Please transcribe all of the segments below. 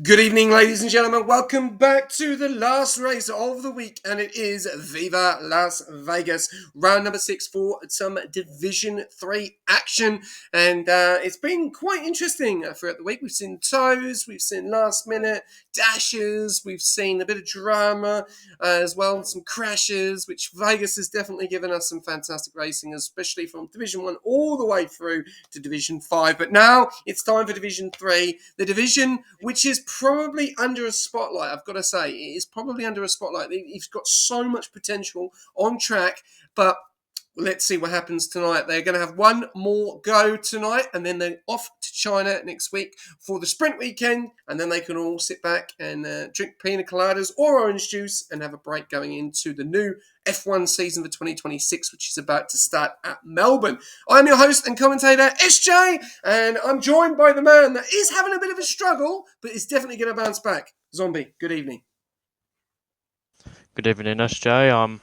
Good evening, ladies and gentlemen. Welcome back to the last race of the week, and it is Viva Las Vegas, round number 6 for some Division 3 action. And it's been quite interesting throughout the week. We've seen toes, we've seen last minute dashes, we've seen a bit of drama as well, some crashes, which Vegas has definitely given us some fantastic racing, especially from Division 1 all the way through to Division 5. But now it's time for Division 3, the division which is probably under a spotlight. I've got to say, it is probably under a spotlight. He's got so much potential on track, but let's see what happens tonight. They're going to have one more go tonight, and then they're off to China next week for the sprint weekend, and then they can all sit back and drink pina coladas or orange juice and have a break going into the new F1 season for 2026, which is about to start at Melbourne. I'm your host and commentator, SJ, and I'm joined by the man that is having a bit of a struggle, but is definitely going to bounce back. Zombie, good evening. Good evening, SJ. I'm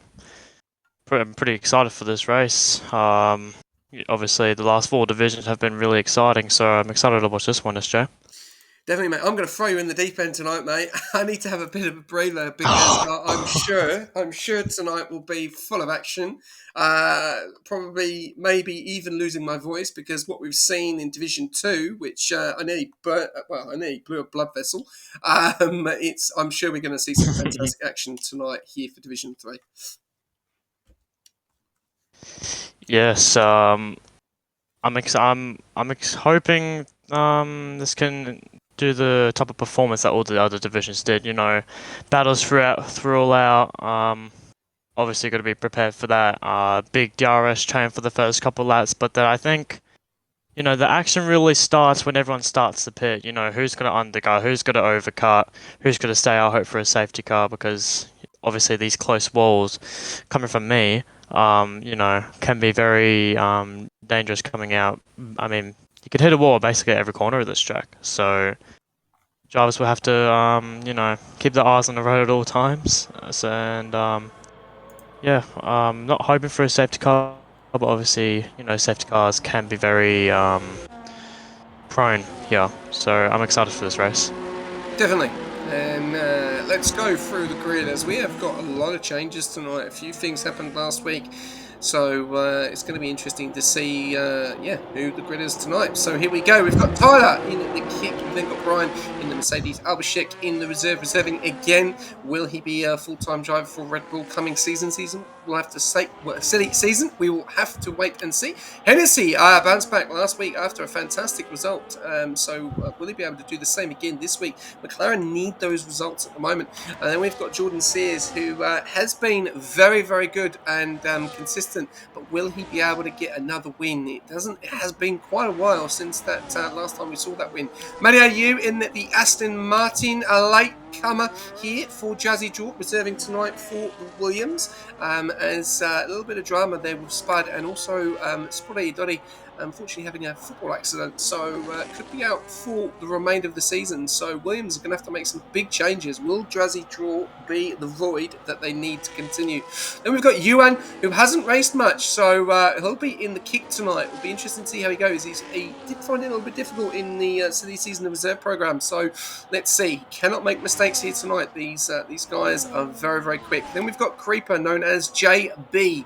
pretty excited for this race. Obviously, the last 4 divisions have been really exciting, so I'm excited to watch this one, SJ. Definitely, mate. I'm going to throw you in the deep end tonight, mate. I need to have a bit of a breather because I'm sure tonight will be full of action. Probably, maybe even losing my voice because what we've seen in Division 2, which I nearly blew a blood vessel. I'm sure we're going to see some fantastic action tonight here for Division 3. Yes, I'm hoping this can do the type of performance that all the other divisions did. You know, battles throughout. Obviously, got to be prepared for that. Big DRS train for the first couple laps, but then I think, you know, the action really starts when everyone starts the pit. You know, who's going to undercut, who's going to overcut, who's going to stay out, hope for a safety car, because obviously these close walls, coming from me, you know, can be very dangerous coming out. I mean, you could hit a wall basically at every corner of this track. So drivers will have to, you know, keep their eyes on the road at all times. Not hoping for a safety car, but obviously, you know, safety cars can be very prone here. So I'm excited for this race. Definitely. And let's go through the grid as we have got a lot of changes tonight. A few things happened last week. So it's going to be interesting to see who the grid is tonight. So here we go. We've got Tyler in the kick. We've then got Brian in the Mercedes. Albashek in the reserving again. Will he be a full-time driver for Red Bull coming season? We'll have to say, season. We will have to wait and see. Hennessy bounced back last week after a fantastic result. Will he be able to do the same again this week? McLaren need those results at the moment. And then we've got Jordan Sears, who has been very, very good and consistent. But will he be able to get another win? It has been quite a while since that last time we saw that win. Mario Yu in the Aston Martin, a late comer here for Jazzy Jordan, reserving tonight for the Williams. As a little bit of drama there with Spud and also Spuddy Doddy unfortunately having a football accident, so could be out for the remainder of the season. So Williams are going to have to make some big changes. Will Drazzy Draw be the void that they need to continue? Then we've got Yuan, who hasn't raced much, so he'll be in the kick tonight. It'll be interesting to see how he goes. He did find it a little bit difficult in the silly season of reserve program, so let's see. He cannot make mistakes here tonight. These guys are very, very quick. Then we've got Creeper, known as JB.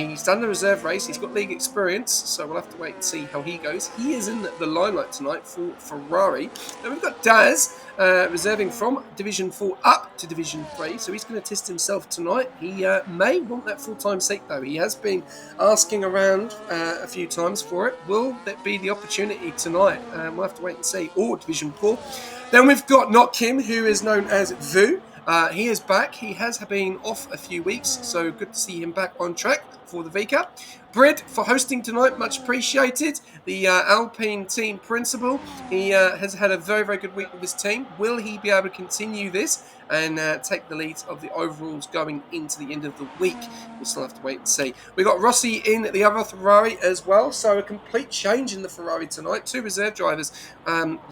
He's done the reserve race. He's got league experience, so we'll have to wait and see how he goes. He is in the limelight tonight for Ferrari. Then we've got Daz, reserving from Division 4 up to Division 3, so he's going to test himself tonight. He may want that full-time seat, though. He has been asking around a few times for it. Will that be the opportunity tonight? We'll have to wait and see. Or Division 4. Then we've got Not Kim, who is known as Vu. He is back. He has been off a few weeks, so good to see him back on track for the V Cup. Brid for hosting tonight, much appreciated. The Alpine team principal. He has had a very, very good week with his team. Will he be able to continue this and take the lead of the overalls going into the end of the week? We'll still have to wait and see. We got Rossi in the other Ferrari as well, so a complete change in the Ferrari tonight. 2 reserve drivers.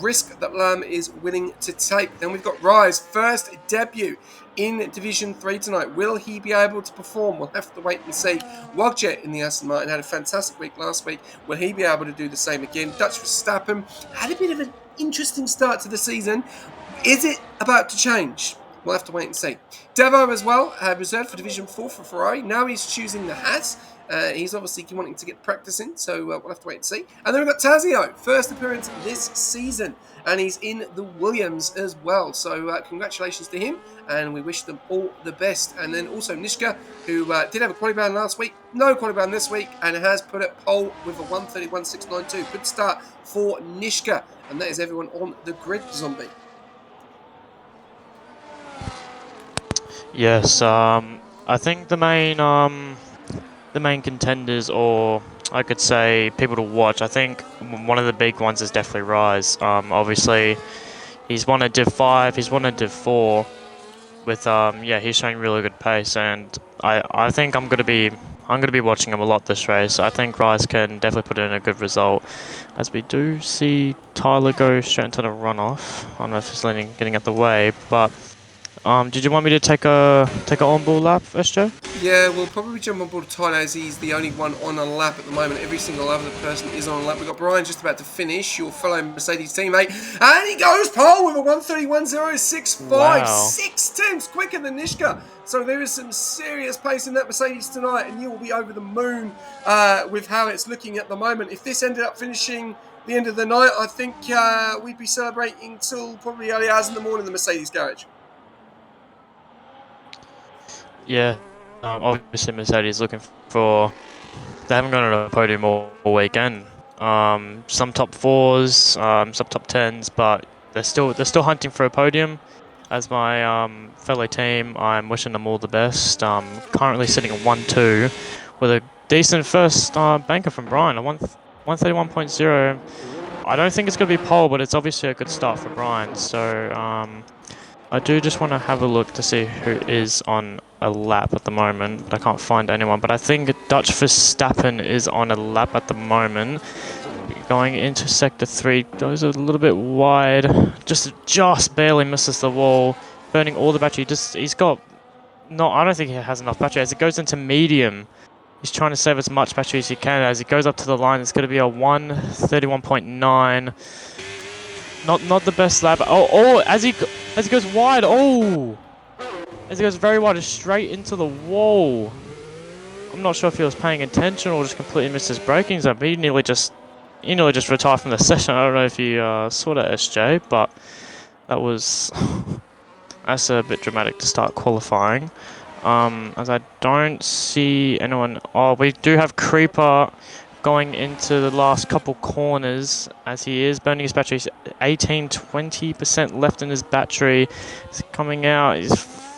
Risk that Lam is willing to take. Then we've got Rise, first debut in Division 3 tonight. Will he be able to perform? We'll have to wait and see. Wogjet in the Aston Martin had a fantastic week last week. Will he be able to do the same again? Dutch Verstappen had a bit of an interesting start to the season. Is it about to change? We'll have to wait and see. Devo as well, reserved for Division 4 for Ferrari. Now he's choosing the Haas. He's obviously wanting to get practice in, so we'll have to wait and see. And then we've got Tazio, first appearance this season, and he's in the Williams as well. So congratulations to him, and we wish them all the best. And then also Nishka, who did have a quality bound last week, no quality bound this week, and has put it pole with a 1:31.692. Good start for Nishka, and that is everyone on the grid, Zombie. Yes, I think the main contenders, or I could say people to watch, I think one of the big ones is definitely Rise. Obviously, he's won a Div 5, he's won a Div 4, with he's showing really good pace, and I think I'm gonna be watching him a lot this race. I think Rise can definitely put in a good result, as we do see Tyler go straight into the runoff. I don't know if he's getting out the way, but. Did you want me to take a on-board lap, SJ? Yeah, we'll probably jump on board Tyler, as he's the only one on a lap at the moment. Every single other person is on a lap. We've got Brian just about to finish, your fellow Mercedes teammate, and he goes pole with a 1:31.065. Wow. 6 tenths quicker than Nishka. So there is some serious pace in that Mercedes tonight, and you will be over the moon with how it's looking at the moment. If this ended up finishing the end of the night, I think we'd be celebrating till probably early hours in the morning in the Mercedes garage. Yeah, obviously Mercedes looking for. They haven't gone on a podium all weekend. Some top 4s, some top 10s, but they're still hunting for a podium. As my fellow team, I'm wishing them all the best. Currently sitting at 1-2 with a decent first banker from Brian, a 1:31.0. I don't think it's going to be pole, but it's obviously a good start for Brian. So I do just want to have a look to see who is on a lap at the moment. I can't find anyone, but I think Dutch Verstappen is on a lap at the moment. Going into sector 3, goes a little bit wide, just barely misses the wall, burning all the battery. He's got I don't think he has enough battery. As it goes into medium, he's trying to save as much battery as he can. As he goes up to the line, it's going to be a 1:31.9. Not the best lap. As he goes wide. As he goes very wide, straight into the wall. I'm not sure if he was paying attention or just completely missed his braking zone, but he nearly just retired from the session. I don't know if you saw that, SJ, but that's a bit dramatic to start qualifying. As I don't see anyone. Oh, we do have Creeper going into the last couple corners, as he is burning his battery. 20% left in his battery. He's coming out, his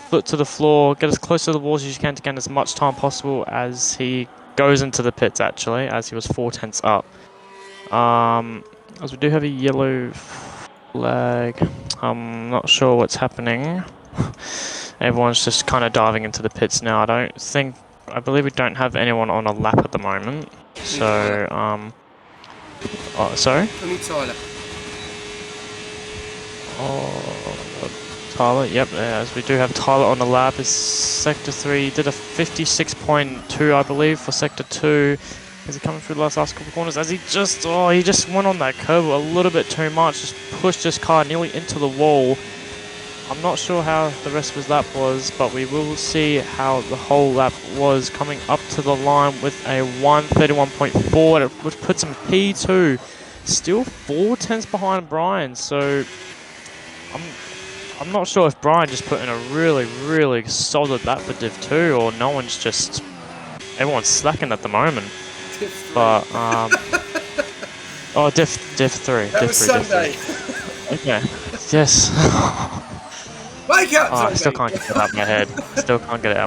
foot to the floor, get as close to the walls as you can to gain as much time possible as he goes into the pits, actually, as he was 4 tenths up. As we do have a yellow flag, I'm not sure what's happening. Everyone's just kind of diving into the pits now. I believe we don't have anyone on a lap at the moment. So, sorry? I need Tyler. Tyler, yep, as we do have Tyler on the lap. Is sector 3, did a 56.2, I believe, for sector 2. Is he coming through the last couple corners? As he just went on that curve a little bit too much, just pushed his car nearly into the wall. I'm not sure how the rest of his lap was, but we will see how the whole lap was, coming up to the line with a 1:31.4, which puts him P2. Still 4 tenths behind Brian, so I'm not sure if Brian just put in a really, really solid lap for Div 2, or everyone's slacking at the moment. But, Div 3. That was Sunday. Okay, yes. Wake up! I still can't get it out of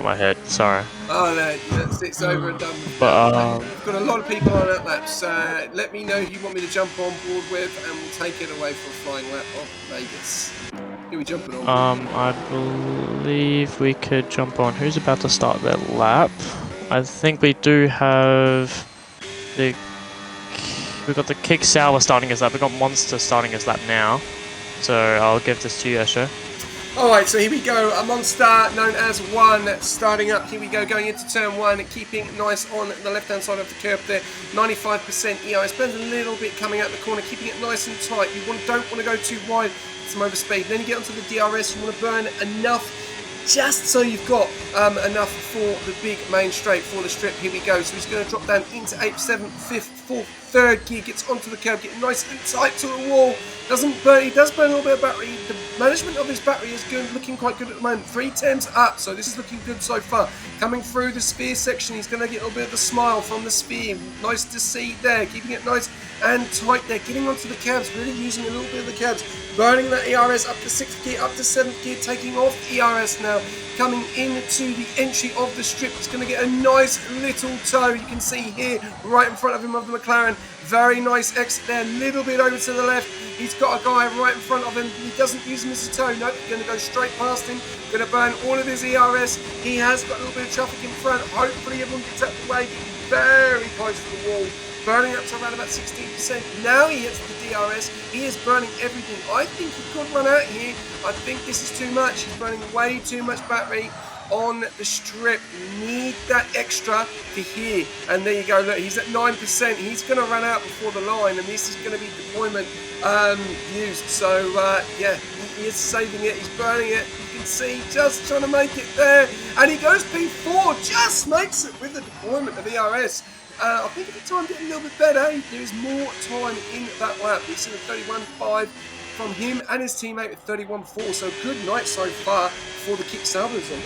my head. Sorry. Oh no, it's over and done. But we've got a lot of people on that lap, so let me know who you want me to jump on board with, and we'll take it away for a flying lap of Vegas. Who are we jumping on? I believe we could jump on. Who's about to start their lap? I think we do have we've got the Kick Sour starting his lap. We've got Monster starting his lap now. So I'll give this to you, Escher. Alright, so here we go, a monster known as One starting up. Here we go, going into turn one, keeping nice on the left-hand side of the curve there. 95% EOS, burns a little bit coming out the corner, keeping it nice and tight. You don't want to go too wide, some overspeed. Then you get onto the DRS, you want to burn enough just so you've got enough for the big main straight, for the strip. Here we go. So he's going to drop down into 8th, 7th, 5th, 4th, 3rd gear, gets onto the curb, getting nice and tight to the wall. Doesn't burn, he does burn a little bit of battery. The management of his battery is good, looking quite good at the moment. 3 temps up, so this is looking good so far. Coming through the sphere section, he's going to get a little bit of a smile from the sphere. Nice to see there, keeping it nice and tight there. Getting onto the cabs, really using a little bit of the cabs. Burning that ERS up to 6th gear, up to 7th gear, taking off ERS now. Coming into the entry of the strip, he's going to get a nice little toe. You can see here, right in front of him of the McLaren. Very nice exit there, a little bit over to the left. He's got a guy right in front of him. He doesn't use him as a toe. Nope, he's going to go straight past him. Going to burn all of his ERS. He has got a little bit of traffic in front. Hopefully everyone gets out the way. Getting very close to the wall. Burning up to around about 16%. Now he hits the DRS. He is burning everything. I think he could run out here. I think this is too much. He's burning way too much battery on the strip. Need that extra to here. And there you go. Look, he's at 9%. He's going to run out before the line, and this is going to be deployment used. So yeah, he is saving it. He's burning it. You can see just trying to make it there, and he goes P4. Just makes it with the deployment of ERS. I think at the time getting a little bit better. There is more time in that lap. We've seen a 31.5 from him and his teammate at 31.4. So good night so far for the kick salvers on it.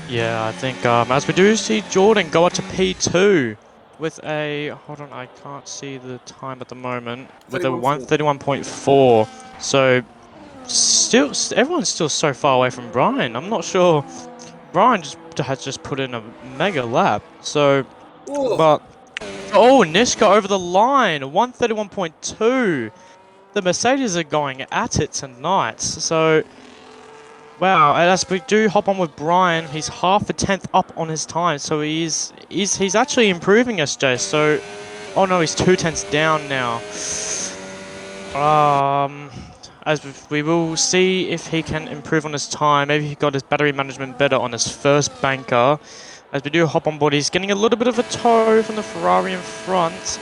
Yeah, I think as we do see Jordan go up to P2 with a, hold on, I can't see the time at the moment, with a 131.4. So still, everyone's still so far away from Brian. I'm not sure. Brian has just put in a mega lap. So, Ooh. but oh, Nishka over the line, 131.2. The Mercedes are going at it tonight. So, wow. And as we do hop on with Brian, he's half a tenth up on his time. So he's actually improving, SJ. So, oh no, he's 2 tenths down now. As we will see if he can improve on his time. Maybe he got his battery management better on his first banker. As we do hop on board, he's getting a little bit of a tow from the Ferrari in front.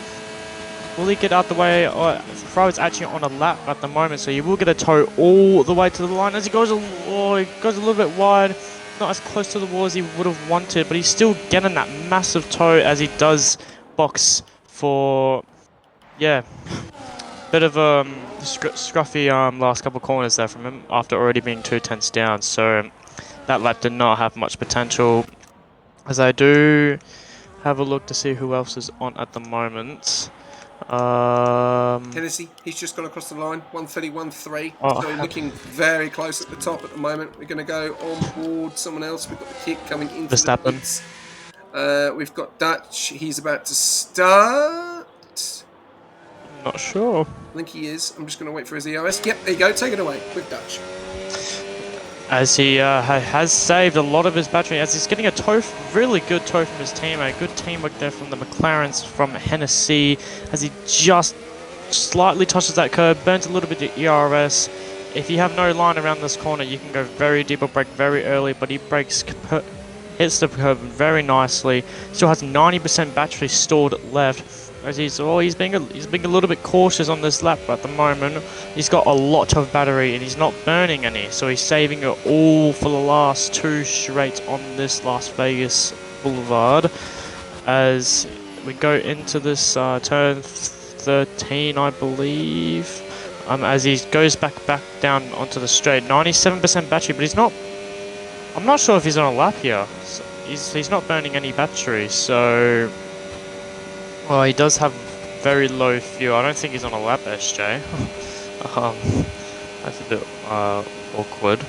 Will he get out the way? Oh, Ferrari's actually on a lap at the moment, so he will get a tow all the way to the line. As he goes, he goes a little bit wide, not as close to the wall as he would have wanted, but he's still getting that massive tow as he does box for, yeah, bit of scruffy last couple corners there from him after already being 2 tenths down. So that lap did not have much potential. As I do have a look to see who else is on at the moment. Hennessy, he's just gone across the line, 131.3. Oh, So looking very close at the top at the moment. We're going to go on board someone else. We've got the kick coming into the pits. We've got Dutch. He's about to start. Not sure. I think he is. I'm just going to wait for his EOS. Yep, there you go. Take it away with Dutch. As he has saved a lot of his battery, as he's getting a tow, really good tow from his teammate. Good teamwork there from the McLarens, from Hennessy, as he just slightly touches that curb, burns a little bit of ERS. If you have no line around this corner, you can go very deep or brake very early, but he brakes, hits the curb very nicely. Still has 90% battery stored left. As he's being a little bit cautious on this lap at the moment. He's got a lot of battery and he's not burning any, so he's saving it all for the last 2 straight on this Las Vegas Boulevard. As we go into this turn 13, I believe. As he goes back down onto the straight, 97% battery, but he's not. I'm not sure if he's on a lap here. So he's not burning any battery, so. Well, he does have very low fuel. I don't think he's on a lap, SJ. That's a bit awkward.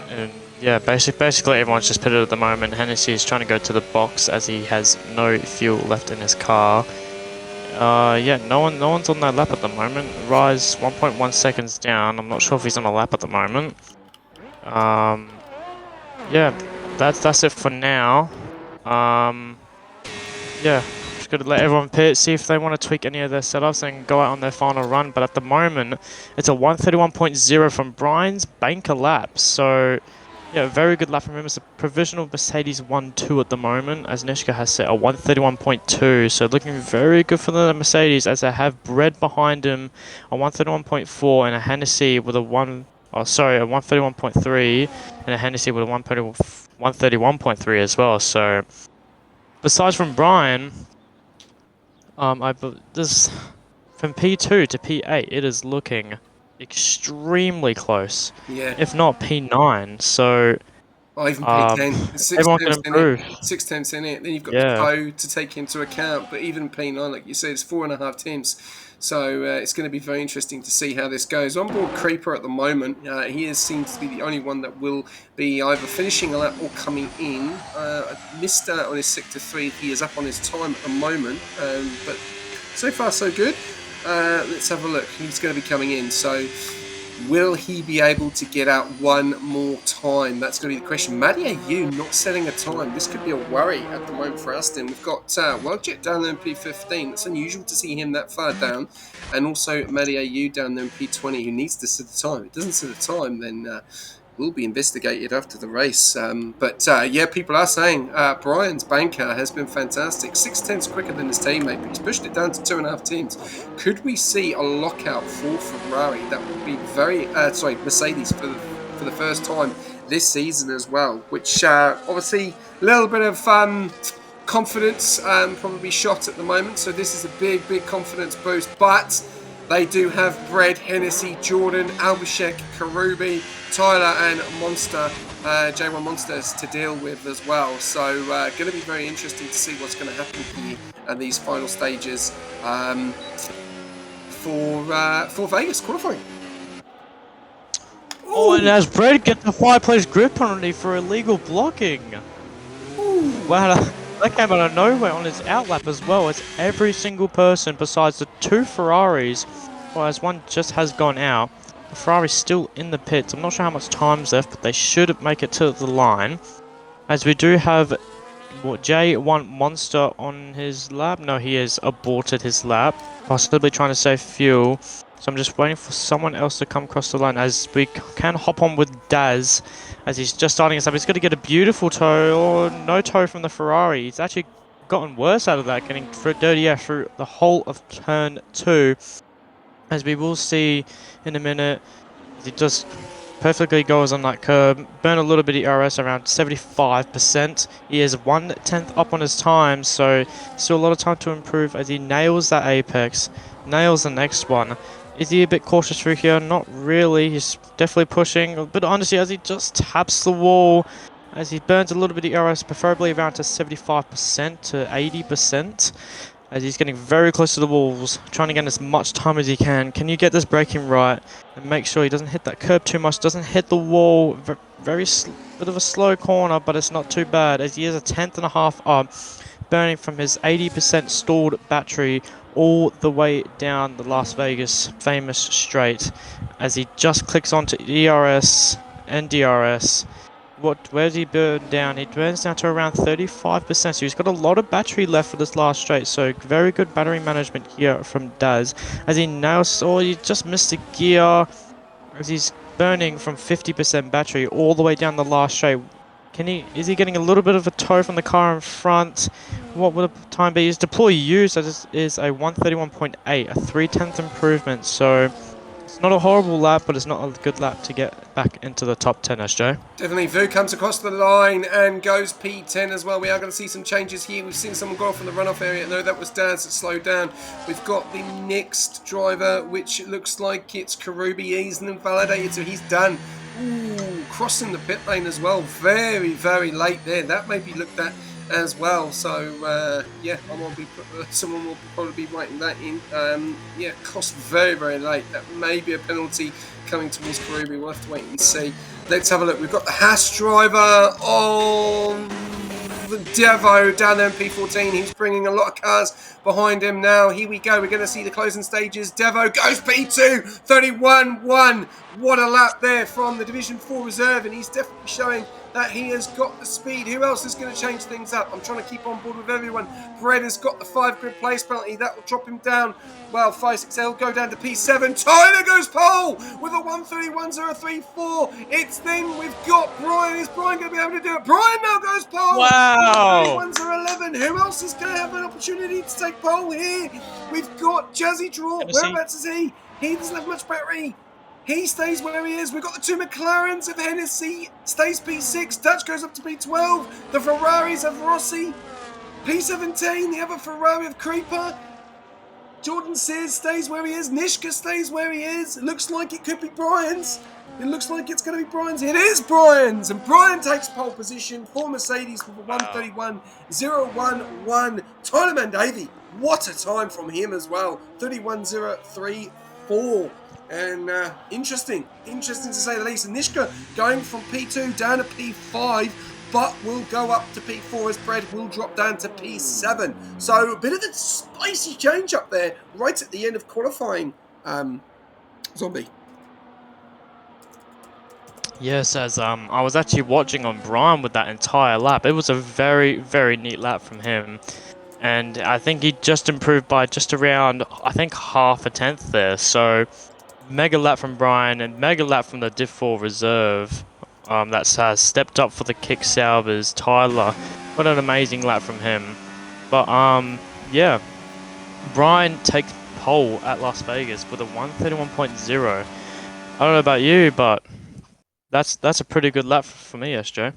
And yeah, basically everyone's just pitted at the moment. Hennessy is trying to go to the box as he has no fuel left in his car. Yeah, no one's on that lap at the moment. Rise 1.1 seconds down. I'm not sure if he's on a lap at the moment. Yeah, that's it for now. Yeah, just got to let everyone pit, see if they want to tweak any of their setups and go out on their final run. But at the moment, it's a 131.0 from Brian's banker lap. So, yeah, very good lap from him. It's a provisional Mercedes 1-2 at the moment, as Nishka has set a 131.2. So looking very good for the Mercedes, as they have Bread behind him, a 131.4 and a Hennessy with a 131.3 and a Hennessy with a 131.3 as well. So besides from Brian, this from P2 to P8, it is looking extremely close. Yeah. If not P9. So even P10. Six everyone can tenths in it. improve. 6 tenths in it. Then you've got the toe to take into account. But even P9, like you said, it's 4.5 tenths. So it's going to be very interesting to see how this goes. On board Creeper at the moment, he seems to be the only one that will be either finishing a lap or coming in. Missed on his sector 3. He is up on his time at the moment. But so far so good. Let's have a look. He's going to be coming in. So will he be able to get out one more time? That's going to be the question. Matty AU not setting a time. This could be a worry at the moment for Aston. We've got Wildjet down there in P15. It's unusual to see him that far down. And also Matty AU down there in P20 who needs to set a time. If it doesn't set a time, then will be investigated after the race. Yeah, people are saying Brian's banker has been fantastic. 6 tenths quicker than his teammate, but he's pushed it down to 2.5 tenths. Could we see a lockout for Ferrari? That would be Mercedes for the first time this season as well, which obviously a little bit of confidence probably shot at the moment. So this is a big confidence boost, but they do have Bread, Hennessy, Jordan, Albashek, Karubi, Tyler and Monster, J1 Monsters to deal with as well. So going to be very interesting to see what's going to happen here at these final stages for Vegas qualifying. Oh, and as Bread gets the fireplace grip on it for illegal blocking. Ooh. Wow, that came out of nowhere on his outlap as well, as every single person besides the 2 Ferraris, well, as one just has gone out, the Ferrari's still in the pits. I'm not sure how much time's left, but they should make it to the line. As we do have J1 Monster on his lap. No, he has aborted his lap, possibly trying to save fuel. So I'm just waiting for someone else to come across the line, as we can hop on with Daz, as he's just starting his lap. He's going to get a beautiful toe, or no toe from the Ferrari. He's actually gotten worse out of that, getting dirty air through the whole of turn 2. As we will see in a minute, he just perfectly goes on that curb, burn a little bit of ERS around 75%. He is 1/10 up on his time, so still a lot of time to improve as he nails that apex, nails the next one. Is he a bit cautious through here? Not really. He's definitely pushing, but honestly, as he just taps the wall, as he burns a little bit of ERS, preferably around to 75% to 80%. As he's getting very close to the walls, trying to get as much time as he can. Can you get this braking right and make sure he doesn't hit that curb too much, doesn't hit the wall? Very bit of a slow corner, but it's not too bad, as he is a 1/10.5 up, burning from his 80% stalled battery all the way down the Las Vegas famous straight, as he just clicks onto ERS and DRS. Where does he burn down? He burns down to around 35%, so he's got a lot of battery left for this last straight, so very good battery management here from Daz, as he now saw he just missed a gear, as he's burning from 50% battery all the way down the last straight. Is he getting a little bit of a tow from the car in front? What would the time be? His deploy used is a 131.8, a 3/10 improvement, so it's not a horrible lap, but it's not a good lap to get back into the top 10, SJ. Definitely. Vu comes across the line and goes P10 as well. We are going to see some changes here. We've seen someone go off in the runoff area. No, that was Daz that slowed down. We've got the next driver, which looks like it's Karubi. He's invalidated, so he's done. Ooh, crossing the pit lane as well. Very, very late there. That may be looked at as well. So, yeah, someone will probably be writing that in. Yeah, crossed very, very late. That may be a penalty coming towards Karubi. We'll have to wait and see. Let's have a look. We've got the Haas driver on the Devo down there in P14. He's bringing a lot of cars behind him now. Here we go. We're going to see the closing stages. Devo goes P2, 31-1. What a lap there from the Division 4 reserve, and he's definitely showing that he has got the speed. Who else is going to change things up? I'm trying to keep on board with everyone. Bread has got the 5 grid place penalty. That will drop him down. Well, 5-6L go down to P7. Tyler goes pole with a 1:31.034. It's then we've got Brian. Is Brian going to be able to do it? Brian now goes pole. Wow. 1:31.011. Who else is going to have an opportunity to take pole here? We've got Jazzy Draw. Whereabouts is he? He doesn't have much battery. He stays where he is. We've got the 2 McLarens of Hennessy. Stays P6. Dutch goes up to P12. The Ferraris of Rossi. P17. The other Ferrari of Creeper. Jordan Sears stays where he is. Nishka stays where he is. It looks like it could be Brian's. It looks like it's going to be Brian's. It is Brian's. And Brian takes pole position for Mercedes for 1:31.011. Tyler Mandavy. What a time from him as well. 31.034. And interesting to say the least. And Nishka going from P2 down to P5, but will go up to P4 as Bread will drop down to P7. So a bit of a spicy change up there right at the end of qualifying, Zombie. Yes, as I was actually watching on Brian with that entire lap. It was a very, very neat lap from him. And I think he just improved by just around, I think, half a tenth there. So mega lap from Brian and mega lap from the Div4 reserve that has stepped up for the kick salvers. Tyler, what an amazing lap from him. But yeah, Brian takes pole at Las Vegas with a 1:31.0. I don't know about you, but that's a pretty good lap for me, SJ.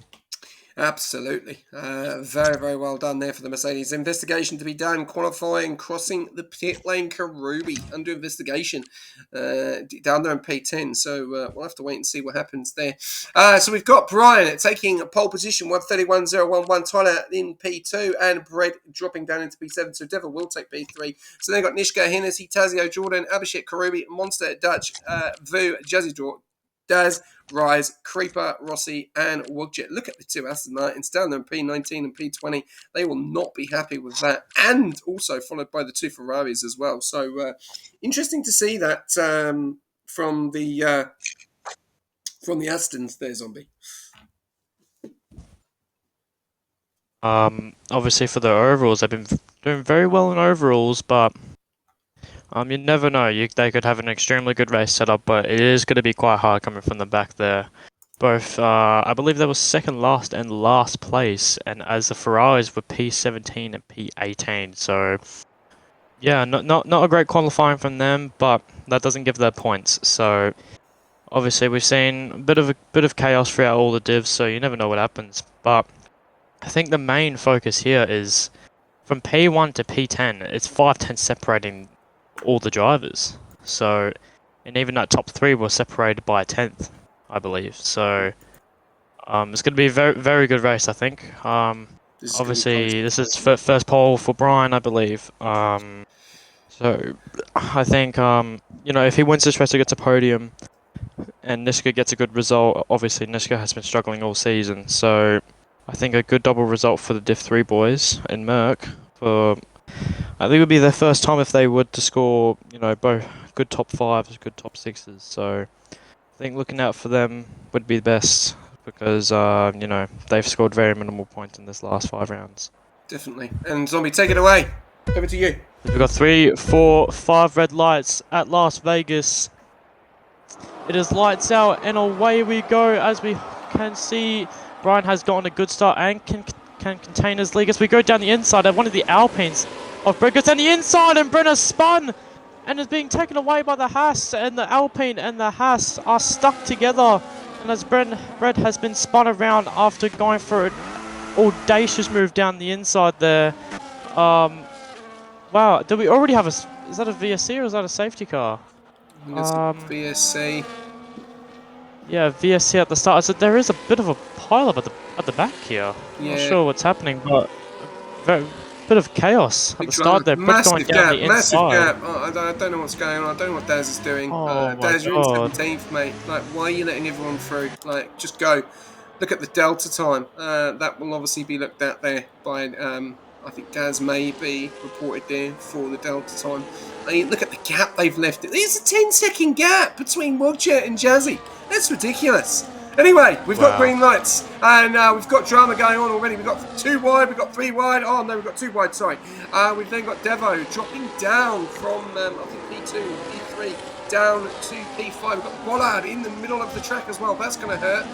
Absolutely. Very, very well done there for the Mercedes. Investigation to be done. Qualifying, crossing the pit lane. Karubi under investigation down there in P10. So we'll have to wait and see what happens there. So we've got Brian taking pole position, 1:31.011. Tyler in P2 and Brett dropping down into P7. So Devil will take P3. So they've got Nishka, Hennessy, Tazio, Jordan, Abhishek, Karubi, Monster, Dutch, Vu, Jazzy Draw, Daz, Rise, Creeper, Rossi, and Wugjet. Look at the 2 Aston Martins down there in P19 and P20. They will not be happy with that. And also followed by the 2 Ferraris as well. So interesting to see that from the Astons there, Zombie. Obviously for the overalls, they've been doing very well in overalls, but you never know. They could have an extremely good race setup, but it is going to be quite hard coming from the back there. Both, I believe they were second last and last place, and as the Ferraris were P17 and P18. So, yeah, not a great qualifying from them, but that doesn't give their points. So, obviously we've seen a bit of chaos throughout all the divs, so you never know what happens. But I think the main focus here is from P1 to P10. It's 5 tenths separating all the drivers, so, and even that top 3 were separated by a 10th, I believe. So it's going to be a very, very good race, I think. Obviously this is first pole for Brian, I believe. So I think if he wins this race, he gets a podium, and Nishka gets a good result. Obviously Nishka has been struggling all season, so I think a good double result for the Div3 boys in Merc. I think it would be their first time if they were to score, both good top 5s, good top 6s. So I think looking out for them would be best because, they've scored very minimal points in this last 5 rounds. Definitely. And Zombie, take it away. Over to you. We've got 3, 4, 5 red lights at Las Vegas. It is lights out and away we go. As we can see, Brian has gotten a good start and can contain his lead as we go down the inside. One of the Alpines of Brett goes down the inside, and Brett has spun and is being taken away by the Haas, and the Alpine and the Haas are stuck together. And as Brett has been spun around after going for an audacious move down the inside there. Wow, do we already have is that a VSC or is that a safety car? VSC. Yeah, VSC at the start. So there is a bit of a pile-up at the back here. I'm not sure what's happening, but bit of chaos at the start there. Massive gap, massive gap. Oh, I don't know what's going on. I don't know what Daz is doing. Daz, you're in 17th, mate. Like, why are you letting everyone through? Like, just go. Look at the delta time. That will obviously be looked at there by, I think Daz may be reported there for the delta time. I mean, look at the gap they've left. There's a 10-second gap between Wogjet and Jazzy. That's ridiculous. Anyway, we've got Wow. green lights, and we've got drama going on already. We've got 2 wide, we've got 3 wide. Oh, no, we've got 2 wide, sorry. We've then got Devo dropping down from, I think, P2, P3, down to P5. We've got Bollard in the middle of the track as well. That's going to hurt,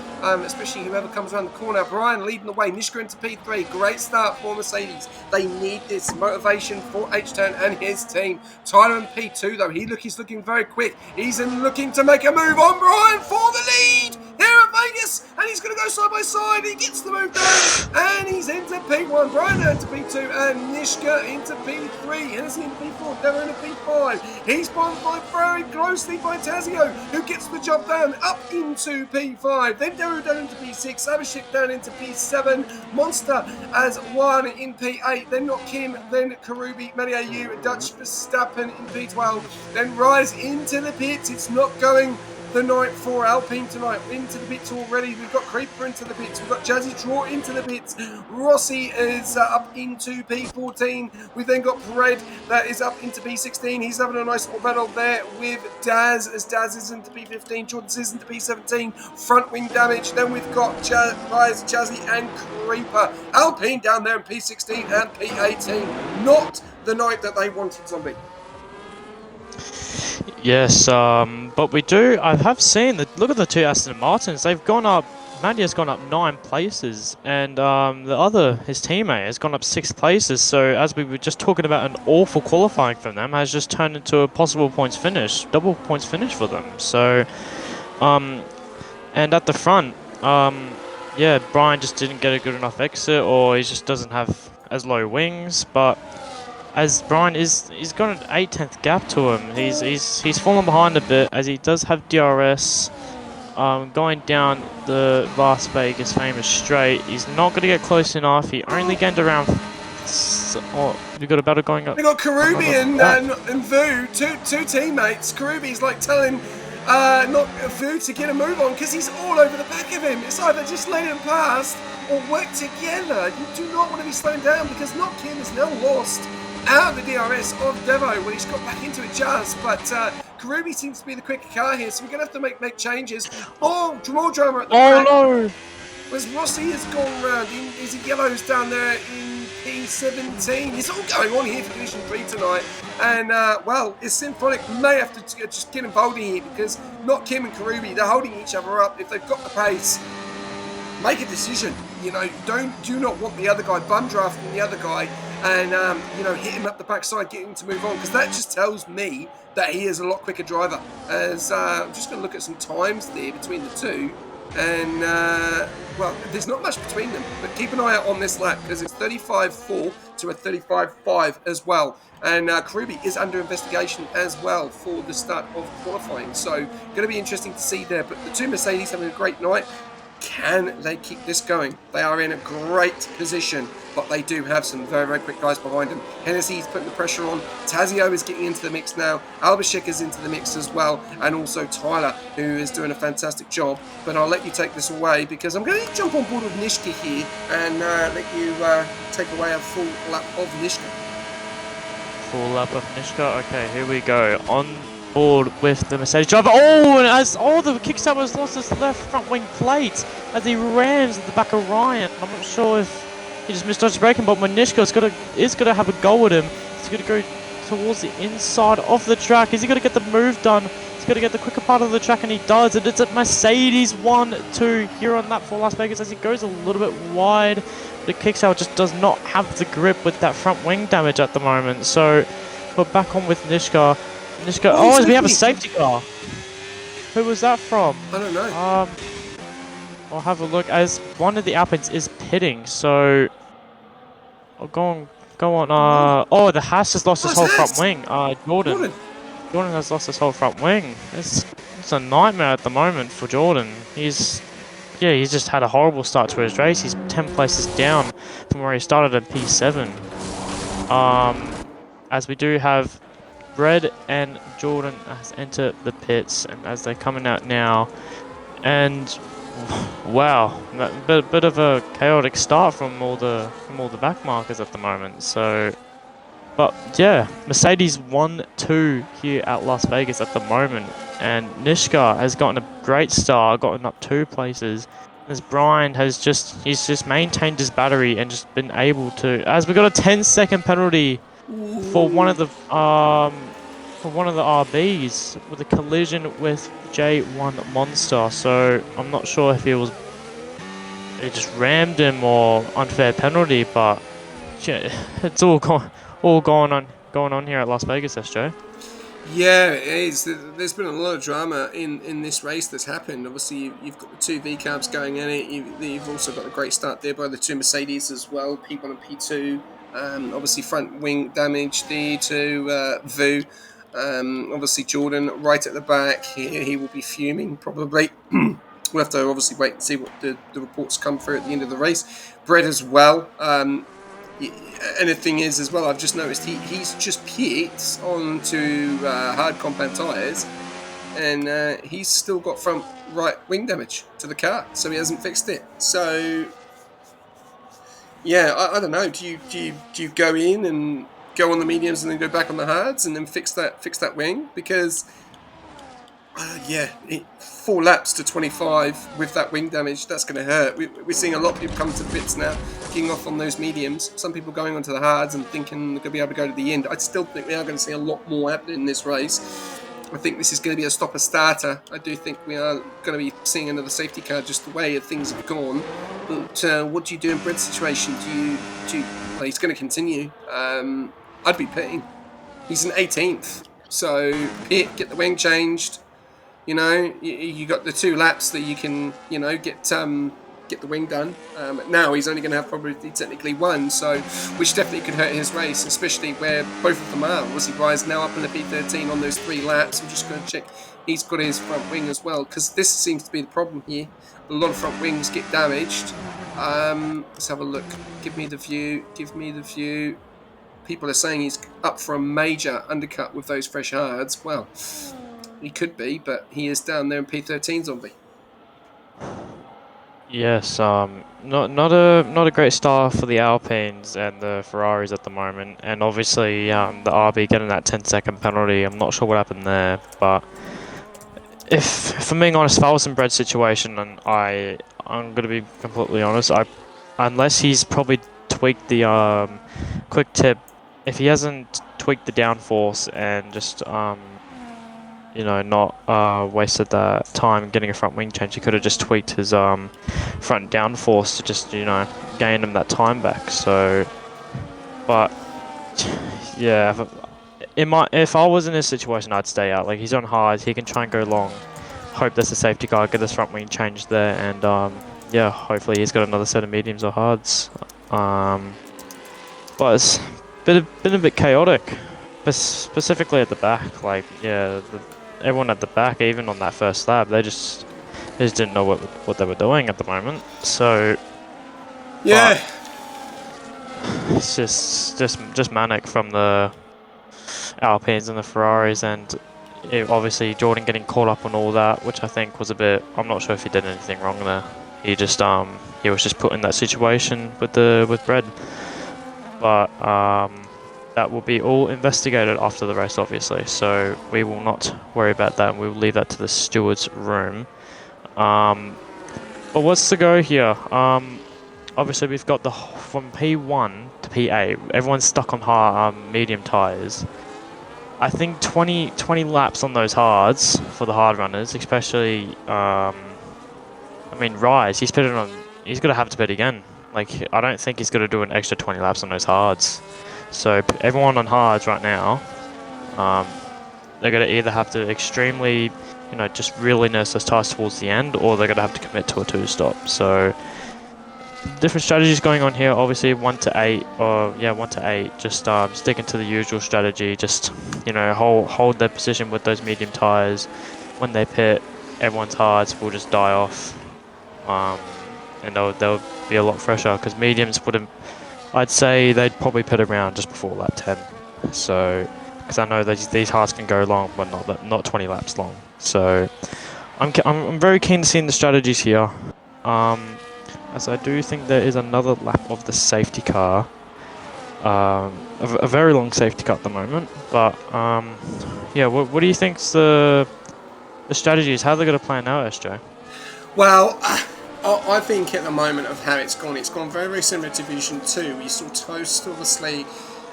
especially whoever comes around the corner. Brian leading the way. Nishka into P3. Great start for Mercedes. They need this motivation for H-Turn and his team. Tyler in P2, though. He's looking very quick. He's looking to make a move on Brian for the lead here at Vegas, and he's going to go side by side. He gets the move done, and he's into P1. Brian into P2, and Nishka into P3. Hennessy into P4. Devo into P5. He's followed very closely by Tazio, who gets the job done up into P5. Then Devo down into P6. Abhishek down into P7. Monster as 1 in P8. Then not Kim. Then Karubi, Mediayu, Dutch Verstappen in P12. Then Rise into the pits. It's not going the night for Alpine tonight. Into the pits already. We've got Creeper into the pits. We've got Jazzy Draw into the pits. Rossi is up into P14. We've then got Bread that is up into P16. He's having a nice little battle there with Daz, as Daz is into P15. Jordan is into P17. Front wing damage. Then we've got Rise, Jazzy and Creeper. Alpine down there in P16 and P18. Not the night that they wanted, Zombie. Yes, but I have seen that. Look at the 2 Aston Martins. They've gone up. Mandy has gone up 9 places, and his teammate, has gone up 6 places. So as we were just talking about, an awful qualifying from them has just turned into a possible points finish, double points finish for them. So, and at the front, yeah, Brian just didn't get a good enough exit, or he just doesn't have as low wings, but. As Brian he's got an 8/10 gap to him. He's fallen behind a bit, as he does have DRS. Going down the Las Vegas famous straight, he's not going to get close enough. He only gained around. We got a battle going up. We got Karubi and Vu, two teammates. Karubi's like telling not Vu to get a move on because he's all over the back of him. It's either just let him pass or work together. You do not want to be slowing down, because Not Kim is now lost out of the DRS of Devo when he's got back into a Jazz, but Karubi seems to be the quicker car here, so we're going to have to make changes. Oh, more drama at the back. No! As Rossi has gone round, is it Yellows down there in P17? It's all going on here for Division 3 tonight, and well, Symphonic may have to just get involved in here, because Not Kim and Karubi, they're holding each other up. If they've got the pace, make a decision. You know, do not want the other guy bum drafting the other guy and you know, hit him up the backside, get him to move on, because that just tells me that he is a lot quicker driver. As I'm just going to look at some times there between the two, and well, there's not much between them, but keep an eye out on this lap, because it's 35.4 to a 35.5 as well. And Karubi is under investigation as well for the start of qualifying, so going to be interesting to see there. But the 2 Mercedes having a great night. Can they keep this going? They are in a great position, but they do have some very, very quick guys behind them. Hennessy is putting the pressure on. Tazio is getting into the mix now. Albashek is into the mix as well, and also Tyler, who is doing a fantastic job. But I'll let you take this away, because I'm going to jump on board with Nishka here and let you take away a full lap of Nishka. Full lap of Nishka. Okay, here we go. On board with the Mercedes driver. Oh, and as the kickstart was lost his left front wing plate as he rams at the back of Ryan. I'm not sure if he just misjudged braking, but Manishka is gonna have a go at him. He's gonna go towards the inside of the track. Is he gonna get the move done? He's gonna get the quicker part of the track, and he does. And it's a Mercedes 1-2 here on lap for Las Vegas, as he goes a little bit wide. The kickstart just does not have the grip with that front wing damage at the moment. So we're back on with Nishka. Oh, we have a safety car. Who was that from? I don't know. I'll have a look, as one of the Alpines is pitting, so I'll go on. Oh, the Haas has lost his whole front wing. Jordan has lost his whole front wing. It's a nightmare at the moment for Jordan. He's just had a horrible start to his race. He's 10 places down from where he started at P7. As we do have Red and Jordan has entered the pits, and as they're coming out now, and wow, bit of a chaotic start from all the back markers at the moment. So But yeah, Mercedes 1-2 here at Las Vegas at the moment. And Nishka has gotten a great start, gotten up 2 places. As Brian has he's just maintained his battery and just been able to, as we got a 10-second penalty for one of the RBs with a collision with J1 Monster. So I'm not sure if he just rammed him or unfair penalty, but yeah, it's all going on here at Las Vegas, SJ. Yeah, it is. There's been a lot of drama in this race that's happened. Obviously, you've got the 2 V cabs going in it. You've also got a great start there by the 2 Mercedes as well, P1 and P2. Obviously, front wing damage there to Vu. Obviously, Jordan right at the back. He will be fuming probably. We'll have to obviously wait and see what the reports come through at the end of the race. Brett as well. And the thing is, as well, I've just noticed he's just pit onto hard compound tyres, and he's still got front right wing damage to the car, so he hasn't fixed it. So, yeah, I don't know. Do you go in and go on the mediums and then go back on the hards and then fix that wing? Because 4 laps to 25 with that wing damage, that's going to hurt. We're seeing a lot of people come to the pits now, kicking off on those mediums. Some people going onto the hards and thinking they're going to be able to go to the end. I still think we are going to see a lot more happening in this race. I think this is going to be a stopper-starter. I do think we are going to be seeing another safety car just the way things have gone. But what do you do in Brett's situation? Well, he's going to continue. I'd be pitting. He's an 18th. So pit, get the wing changed. You know, you got the 2 laps that you can, get the wing done. Now he's only going to have probably technically 1, so which definitely could hurt his race, especially where both of them are. Obviously, Brian's now up in the P13 on those 3 laps. I'm just going to check he's got his front wing as well, because this seems to be the problem here. A lot of front wings get damaged. Let's have a look. Give me the view. People are saying he's up for a major undercut with those fresh hards. Well, he could be, but he is down there in P13 zombie. Yes, not a great start for the Alpines and the Ferraris at the moment, and obviously the RB getting that 10-second penalty. I'm not sure what happened there, but if I'm being honest, if I was in Brett's situation, and I'm gonna be completely honest, unless he's probably tweaked the quick tip, if he hasn't tweaked the downforce and just not wasted that time getting a front wing change. He could have just tweaked his front downforce to just, gain him that time back. So, but yeah, if I was in this situation, I'd stay out. Like, he's on hards, he can try and go long. Hope there's a safety car, get this front wing changed there, and yeah, hopefully he's got another set of mediums or hards. But it's been a bit chaotic, but specifically at the back. Like, yeah, everyone at the back, even on that first lap, they just didn't know what they were doing at the moment. So yeah, it's just manic from the Alpines and the Ferraris, and obviously Jordan getting caught up on all that, which I think was a bit. I'm not sure if he did anything wrong there. He just he was just put in that situation with Brett. But that will be all investigated after the race, obviously. So we will not worry about that. We will leave that to the steward's room. But what's the go here? Obviously we've got from P1 to P8. Everyone's stuck on medium tires. I think 20 laps on those hards for the hard runners, especially. Rise. He's pitted on. He's gonna have to pit again. Like, I don't think he's gonna do an extra 20 laps on those hards. So everyone on hards right now, they're gonna either have to extremely, just really nurse those tires towards the end, or they're gonna have to commit to a 2-stop. So different strategies going on here. Obviously 1 to 8, 1 to 8. Just sticking to the usual strategy. Just hold their position with those medium tires. When they pit, everyone's hards will just die off, and they'll be a lot fresher, because mediums wouldn't. I'd say they'd probably pit around just before lap 10. So, because I know these hards can go long, but not 20 laps long. So, I'm very keen to see the strategies here. As I do think there is another lap of the safety car. a very long safety car at the moment. But yeah, what do you think's the strategy is? How they're going to plan out, SJ? Well, I think at the moment of how it's gone very, very similar to Division 2. We saw Toast, obviously,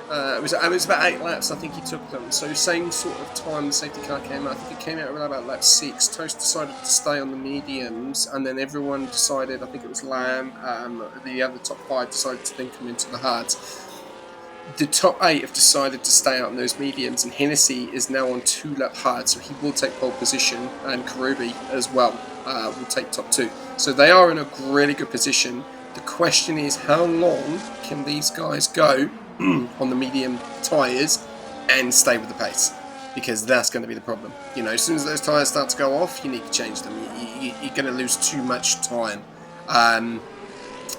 it was about 8 laps, I think he took them. So same sort of time the safety car came out. I think it came out around about lap 6. Toast decided to stay on the mediums, and then everyone decided, I think it was Lamb, the other top 5 decided to then come into the hards. The top 8 have decided to stay out on those mediums, and Hennessy is now on 2-lap hard, so he will take pole position, and Karubi as well will take top 2. So they are in a really good position. The question is, how long can these guys go on the medium tyres and stay with the pace? Because that's going to be the problem. You know, as soon as those tyres start to go off, you need to change them. You're going to lose too much time.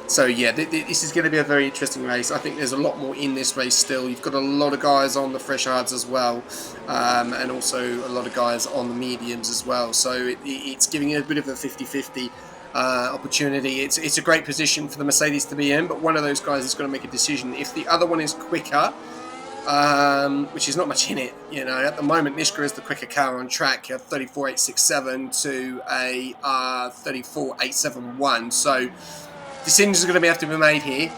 So yeah, this is going to be a very interesting race. I think there's a lot more in this race still. You've got a lot of guys on the fresh hards as well, and also a lot of guys on the mediums as well. So it's giving you a bit of a 50-50 opportunity. It's a great position for the Mercedes to be in, but one of those guys is going to make a decision. If the other one is quicker, which is not much in it, you know, at the moment Nishka is the quicker car on track, 34.867 to a 34.871. So decisions are going to have to be made here.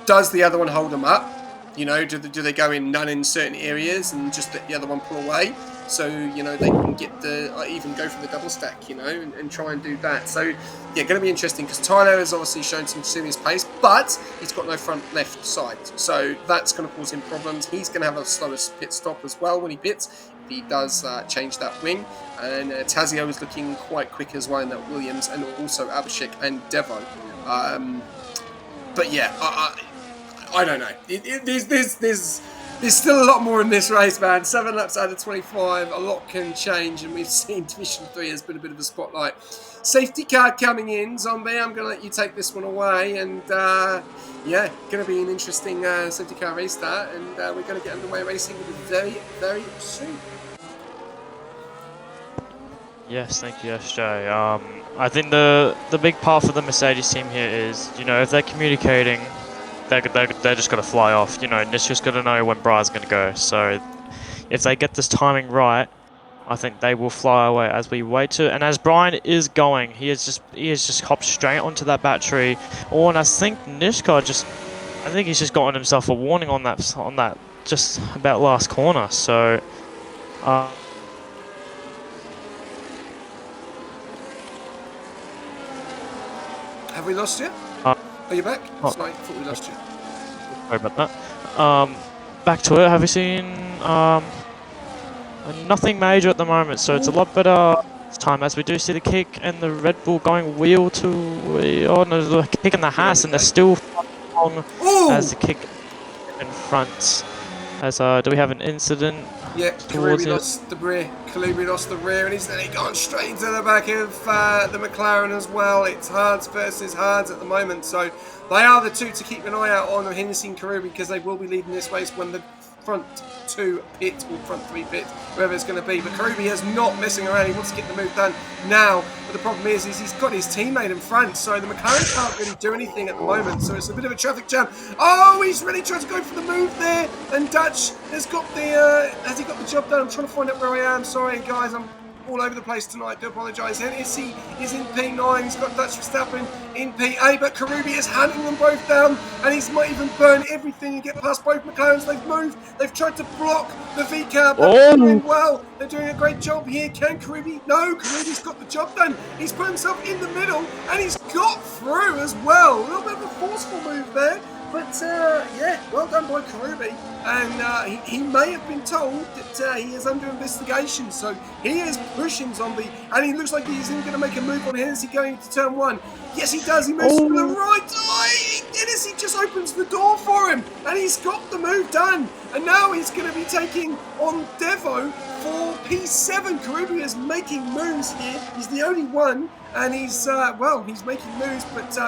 Does the other one hold them up? You know, do they go in none in certain areas and just let the other one pull away? So, you know, they can get the even go for the double stack, you know, and try and do that. So, yeah, going to be interesting because Tyler has obviously shown some serious pace, but he's got no front left side. So that's going to cause him problems. He's going to have a slower pit stop as well when he pits. If he does change that wing. And Tazio is looking quite quick as well in that Williams, and also Abhishek and Devo. But yeah, I don't know. There's still a lot more in this race, man. 7 laps out of 25, a lot can change, and we've seen Division 3 has been a bit of a spotlight. Safety car coming in, Zombie. I'm going to let you take this one away, and yeah, going to be an interesting safety car race start, and we're going to get underway racing very, very soon. Yes, thank you, SJ. I think the big part for the Mercedes team here is, you know, if they're communicating, they're just going to fly off. You know, Nish just got to know when Brian's going to go. So if they get this timing right, I think they will fly away as we wait to. And as Brian is going, he has just hopped straight onto that battery. Oh, and I think Nishka he's just gotten himself a warning on that just about last corner. So. Have we lost you? Are you back? Oh, Sorry, I thought we lost you. Sorry about that. Back to it. Have you seen nothing major at the moment? So it's a lot better time as we do see the kick and the Red Bull going wheel to wheel. Oh no, the kick and the Haas, and they're still on as the kick in front. As do we have an incident? Yeah, Kalubi lost the rear. Kalubi lost the rear, and he's gone straight into the back of the McLaren as well. It's Hards versus Hards at the moment, so they are the two to keep an eye out on, Hennessy and Kalubi, because they will be leading this race when the front 2 pit or front 3 pit, wherever it's going to be. But Karubi is not messing around. He wants to get the move done now. But the problem is he's got his teammate in front, so the McLaren can't really do anything at the moment. So it's a bit of a traffic jam. Oh, he's really trying to go for the move there. And Dutch has got has he got the job done? I'm trying to find out where I am. Sorry, guys. I'm all over the place tonight. Do apologise. Hennessy is in P9. He's got Dutch Verstappen in P8, but Karubi is hunting them both down, and he's might even burn everything and get past both McLarens. They've moved. They've tried to block the VCAB. They're doing well. They're doing a great job here. Can Karubi? No, Karubi's got the job done. He's put himself in the middle, and he's got through as well. A little bit of a forceful move there. But, yeah, well done by Karubi. And he may have been told that he is under investigation. So he is pushing Zombie. And he looks like he's even going to make a move on Hennessy going into turn 1. Yes, he does. He moves to the right. Oh, Hennessy just opens the door for him. And he's got the move done. And now he's going to be taking on Devo for P7. Karubi is making moves here. He's the only one. And he's, he's making moves. But,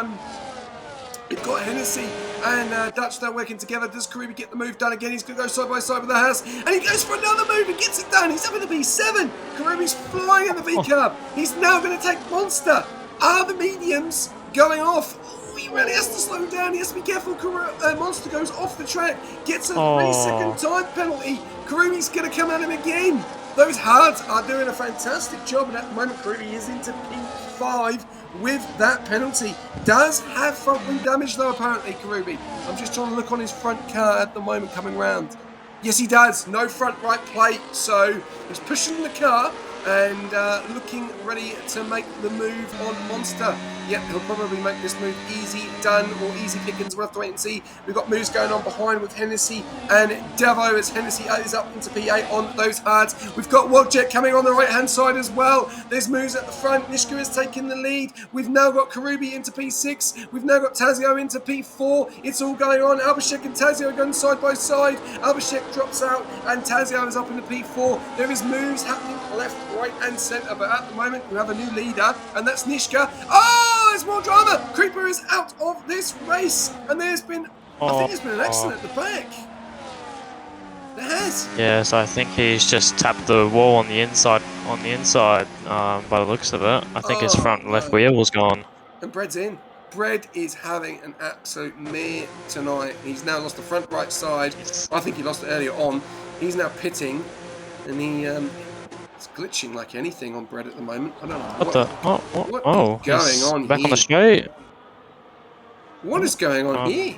we've got Hennessy and Dutch now working together. Does Karubi get the move done again? He's going to go side by side with the Haas. And he goes for another move and gets it done. He's up in the B7. Karubi's flying in the V-Cub. He's now going to take Monster. Are the mediums going off? Oh, He really has to slow down. He has to be careful. Monster goes off the track, gets a Oh. 3-second time penalty. Karumi's going to come at him again. Those hards are doing a fantastic job, and at the moment, Karumi is into P5 with that penalty. Does have front wing damage though, apparently, Karumi. I'm just trying to look on his front car at the moment coming round. Yes, he does. No front right plate, so he's pushing the car and looking ready to make the move on Monster. Yep, he'll probably make this move easy done or easy pickings. We'll have to wait and see. We've got moves going on behind with Hennessy and Devo as Hennessy is up into P8 on those hards. We've got Wildjet coming on the right-hand side as well. There's moves at the front. Nishka is taking the lead. We've now got Karubi into P6. We've now got Tazio into P4. It's all going on. Albashek and Tazio are going side by side. Albashek drops out and Tazio is up into P4. There is moves happening left, right and centre, but at the moment we have a new leader and that's Nishka. Oh, there's more drama. Creeper is out of this race and there's been, I think there's been an accident at the back. There has. Yes, I think he's just tapped the wall on the inside, by the looks of it. I think his front left wheel was gone. And Bread's in. Bread is having an absolute mare tonight. He's now lost the front right side. I think he lost it earlier on. He's now pitting and it's glitching like anything on Bread at the moment. I don't know. What is going on back here? On the straight. What is going on here?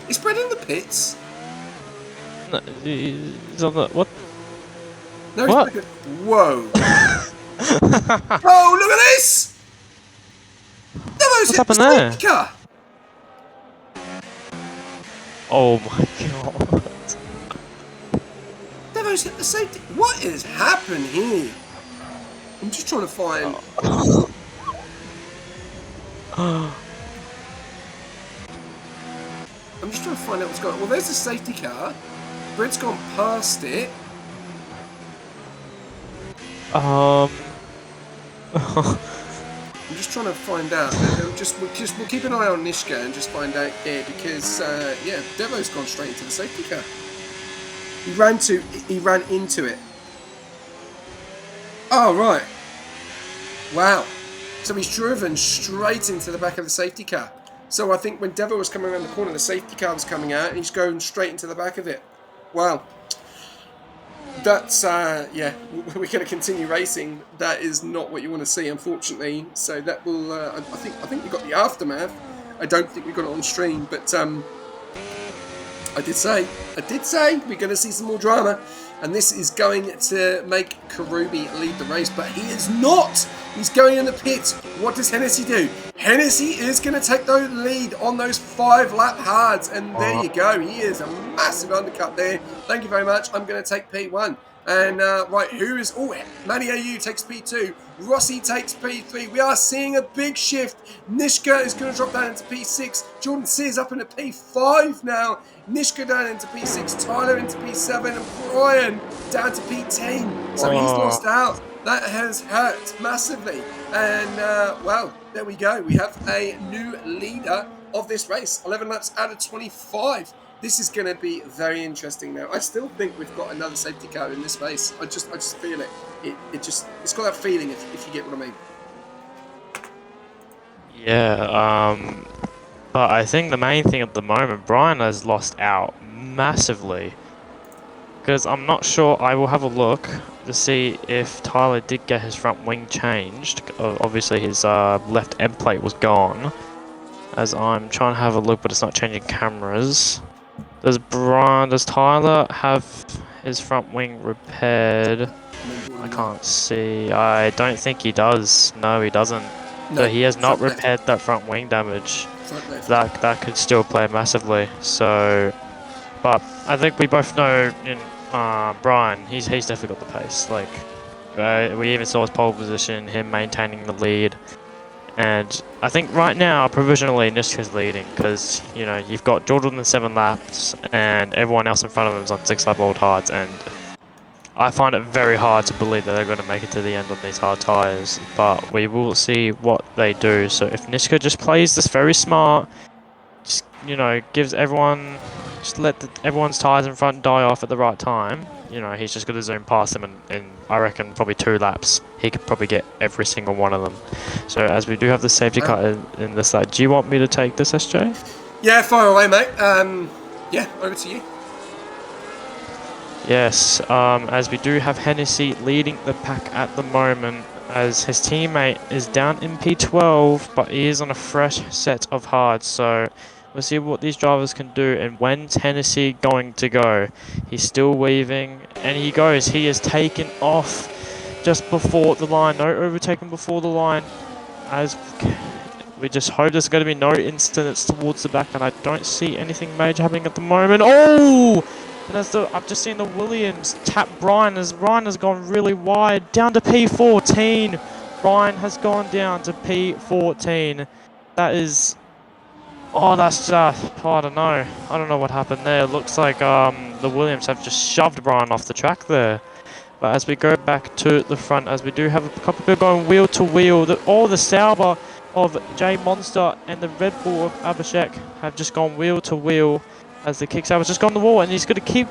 Is Bread in the pits? No, he's on the what? No, what? He's whoa! Oh, look at this! What's happened there? Car. Oh my god! Devo's hit the safety. What has happened here? I'm just trying to find. I'm just trying to find out what's going on. Well, there's the safety car. Bread's gone past it. I'm just trying to find out. We'll keep an eye on Nishka and just find out here because yeah, Devo's gone straight into the safety car. He ran into it. Oh right. Wow. So he's driven straight into the back of the safety car. So I think when Devo was coming around the corner, the safety car was coming out and he's going straight into the back of it. Wow. That's, yeah, we're going to continue racing. That is not what you want to see, unfortunately. So that will, I think we got the aftermath. I don't think we got it on stream, but I did say we're going to see some more drama. And this is going to make Karubi lead the race, but he is not. He's going in the pits. What does Hennessy do? Hennessy is going to take the lead on those 5-lap hards, and there you go. He is a massive undercut there. Thank you very much. I'm going to take P1. And right, who is... Oh, Manny AU takes P2. Rossi takes P3. We are seeing a big shift. Nishka is going to drop down into P6. Jordan Sears up into P5 now. Nishka down into P6. Tyler into P7. And Brian down to P10. So he's lost out. That has hurt massively. And, well, there we go. We have a new leader of this race. 11 laps out of 25. This is going to be very interesting now. I still think we've got another safety car in this race. I just feel it. It's got that feeling, if you get what I mean. Yeah, but I think the main thing at the moment, Brian has lost out massively. Because I'm not sure, I will have a look to see if Tyler did get his front wing changed. Obviously his left end plate was gone. As I'm trying to have a look, but it's not changing cameras. Does Tyler have his front wing repaired? I can't see. I don't think he does. No, he doesn't. No, so he has not repaired that front wing damage. That could still play massively. So, but I think we both know in Brian, he's definitely got the pace. Like we even saw his pole position, him maintaining the lead. And I think right now, provisionally, Nishka's leading because, you know, you've got Jordan in 7 laps and everyone else in front of him is on 6-lap old hards. And I find it very hard to believe that they're going to make it to the end on these hard tyres. But we will see what they do. So if Nishka just plays this very smart, just, you know, gives everyone, just let everyone's tyres in front die off at the right time, you know, he's just going to zoom past them, and I reckon probably 2 laps, he could probably get every single one of them. So as we do have the safety car in this side, do you want me to take this, SJ? Yeah, fire away, mate. Yeah, over to you. Yes, as we do have Hennessy leading the pack at the moment, as his teammate is down in P12, but he is on a fresh set of hards, so we'll see what these drivers can do. And when's Hennessy going to go? He's still weaving, and he goes. He is taken off just before the line. No overtaking before the line, as we just hope there's going to be no incidents towards the back, and I don't see anything major happening at the moment. Oh! And I've just seen the Williams tap Brian as Ryan has gone really wide, down to P14. Ryan has gone down to P14. That is, that's just, I don't know. I don't know what happened there. It looks like the Williams have just shoved Brian off the track there. But as we go back to the front, as we do have a couple of people going wheel to wheel, the Sauber of J Monster and the Red Bull of Abhishek have just gone wheel to wheel. As the kick Sauber's just gone the wall, and he's gonna keep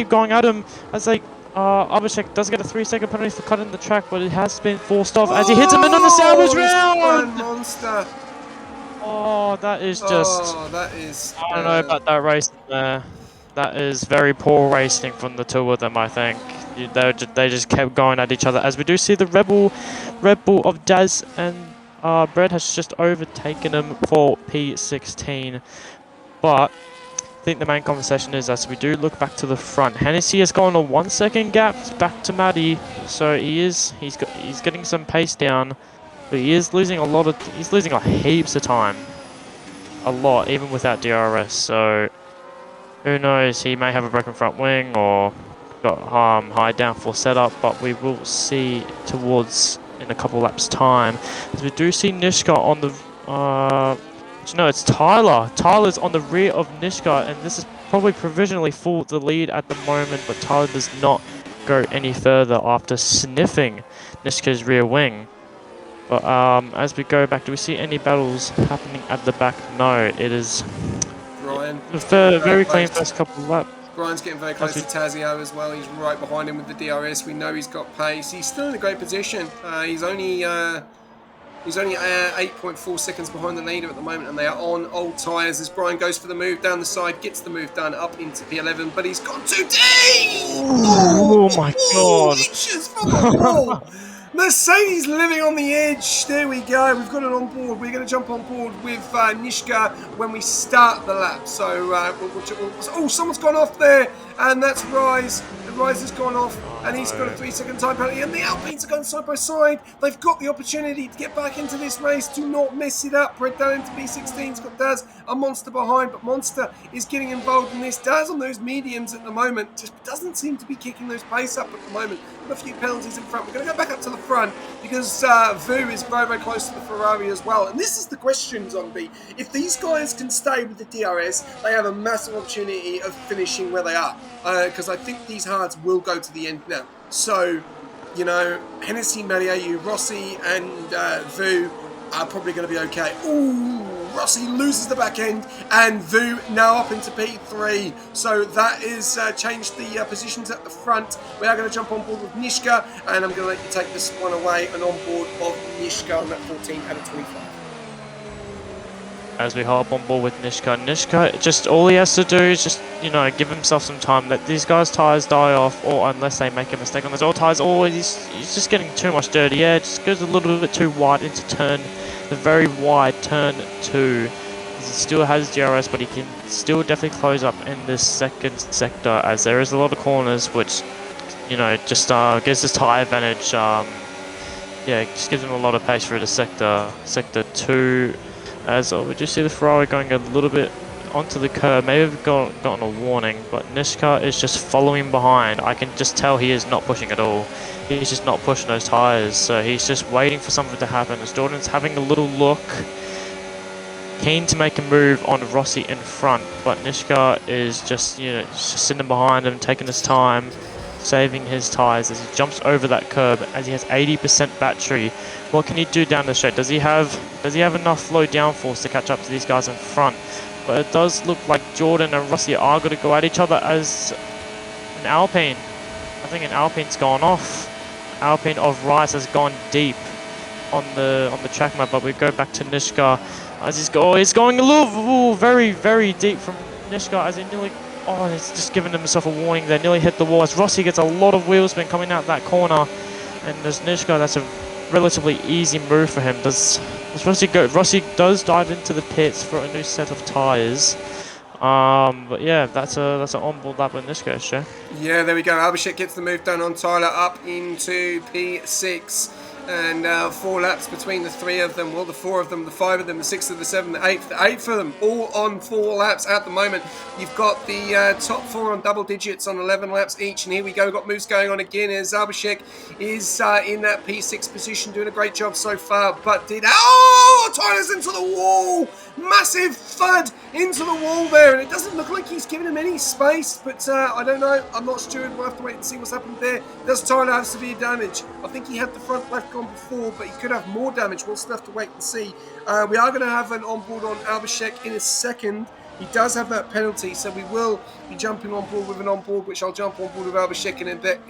going at him. As Abhishek does get a 3-second penalty for cutting the track, but it has been forced off as he hits him in on the Sauber's round. Monster. Oh, that is just. Oh, that is. I don't know about that racing there. That is very poor racing from the 2 of them, I think. They just kept going at each other. As we do see the Red Bull of Daz and Brett has just overtaken him for P16, but I think the main conversation is, as we do look back to the front, Hennessy has gone a 1-second gap back to Maddie, so he's getting some pace down, but he's losing heaps of time, a lot, even without DRS. So who knows? He may have a broken front wing or got high downforce setup, but we will see towards in a couple laps time. As we do see Nishka on the. No, it's Tyler. Tyler's on the rear of Nishka, and this is probably provisionally for the lead at the moment, but Tyler does not go any further after sniffing Nishka's rear wing. But as we go back, do we see any battles happening at the back? No, it is Ryan. Very clean first couple of laps. Brian's getting very close to Tazio as well. He's right behind him with the DRS. We know he's got pace. He's still in a great position. He's only 8.4 seconds behind the leader at the moment, and they are on old tyres as Brian goes for the move down the side, gets the move done up into P11, but he's gone too deep! Oh my god! Inches from the wall! Mercedes living on the edge. There we go. We've got it on board. We're going to jump on board with Nishka when we start the lap. So, oh, someone's gone off there, and that's Rise. Rise has gone off, and he's got a 3-second time penalty, and the Alpines are going side by side. They've got the opportunity to get back into this race. Do not mess it up. Brett down into B16's got Daz, a Monster behind, but Monster is getting involved in this. Daz on those mediums at the moment just doesn't seem to be kicking those pace up at the moment. Got a few penalties in front. We're going to go back up to the front because Vu is very, very close to the Ferrari as well. And this is the question, Zombie. If these guys can stay with the DRS, they have a massive opportunity of finishing where they are. Because I think these hards will go to the end now. So, you know, Hennessy, Mariayu, Rossi and Vu are probably going to be okay. Ooh, Rossi loses the back end and Vu now up into P3. So that is changed the positions at the front. We are going to jump on board with Nishka, and I'm going to let you take this one away and on board of Nishka on that 14 out of 25. As we hop on board with Nishka, just all he has to do is just, you know, give himself some time. Let these guys' tyres die off, or unless they make a mistake on those old tyres, he's just getting too much dirty. Yeah, it just goes a little bit too wide into the very wide turn 2. He still has DRS, but he can still definitely close up in this second sector, as there is a lot of corners, which, you know, just gives this tyre advantage. Yeah, it just gives him a lot of pace through the sector 2. As we just see the Ferrari going a little bit onto the curb. Maybe we've gotten a warning, but Nishka is just following behind. I can just tell he is not pushing at all. He's just not pushing those tyres, so he's just waiting for something to happen. As Jordan's having a little look, keen to make a move on Rossi in front, but Nishka is just, you know, just sitting behind him, taking his time, saving his tyres as he jumps over that curb. As he has 80% battery, what can he do down the straight? Does he have enough low downforce to catch up to these guys in front? But it does look like Jordan and Rossi are going to go at each other as an Alpine I think an Alpine's gone off. Alpine of Rice has gone deep on the track map, but we go back to Nishka as he's going a little very, very deep from Nishka as he nearly, he's just given himself a warning there, nearly hit the wall as Rossi gets a lot of wheel spin coming out that corner, and there's Nishka, that's a relatively easy move for him. Does Rossi go? Rossi does dive into the pits for a new set of tyres. But yeah, that's an onboard lap with Nishka, sure. Yeah, there we go. Abhishek gets the move done on Tyler up into P6. And 4 laps between the 3 of them, well, the 4 of them, the 5 of them, the 6 of the 7, the 8 of them, all on 4 laps at the moment. You've got the top 4 on double digits on 11 laps each, and here we go. We've got moves going on again as Abhishek is in that P6 position, doing a great job so far, but Tyler's into the wall! Massive thud into the wall there, and it doesn't look like he's given him any space, but I don't know. I'm not sure. We'll have to wait and see what's happened there. Does Tyler have severe damage? I think he had the front left gone before, but he could have more damage. We'll still have to wait and see. We are going to have an onboard on Abhishek in a second. He does have that penalty, so we will be jumping on board with an onboard, which I'll jump on board with Abhishek in a bit.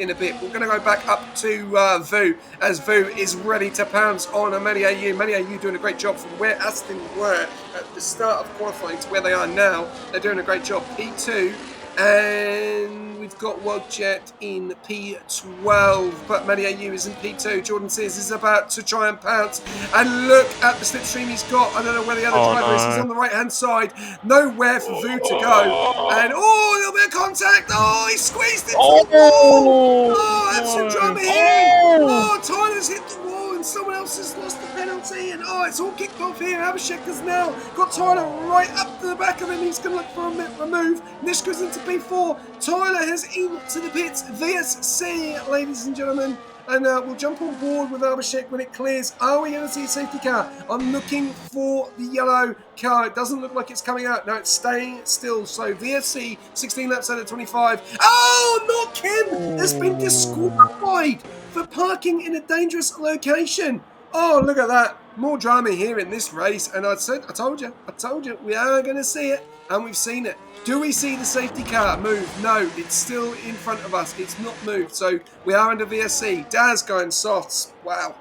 We're going to go back up to Vu, as Vu is ready to pounce on Many AU. Many AU doing a great job from where Aston were at the start of qualifying to where they are now. They're doing a great job. P2, and we've got Wildjet in P12, but Many AU is in P2. Jordan Sears is about to try and pounce, and look at the slipstream he's got. I don't know where the other driver is. He's on the right-hand side. Nowhere for Vu to go. And, a little bit of contact. He squeezed into the wall. That's some drama here. Tyler's hit the wall, and someone else has lost the penalty. And, it's all kicked off here. Abhishek has now got Tyler right up to the back of him. He's going to look for a move. Nishka's into P4. Tyler has into the pits. VSC, ladies and gentlemen. And we'll jump on board with Abhishek when it clears. Are we going to see a safety car? I'm looking for the yellow car. It doesn't look like it's coming out. No, it's staying still. So VSC, 16 laps out of 25. Not Kim has been disqualified for parking in a dangerous location. Look at that. More drama here in this race. And I told you, we are going to see it. And we've seen it. Do we see the safety car move? No, it's still in front of us. It's not moved. So we are under VSC. Daz going softs. Wow.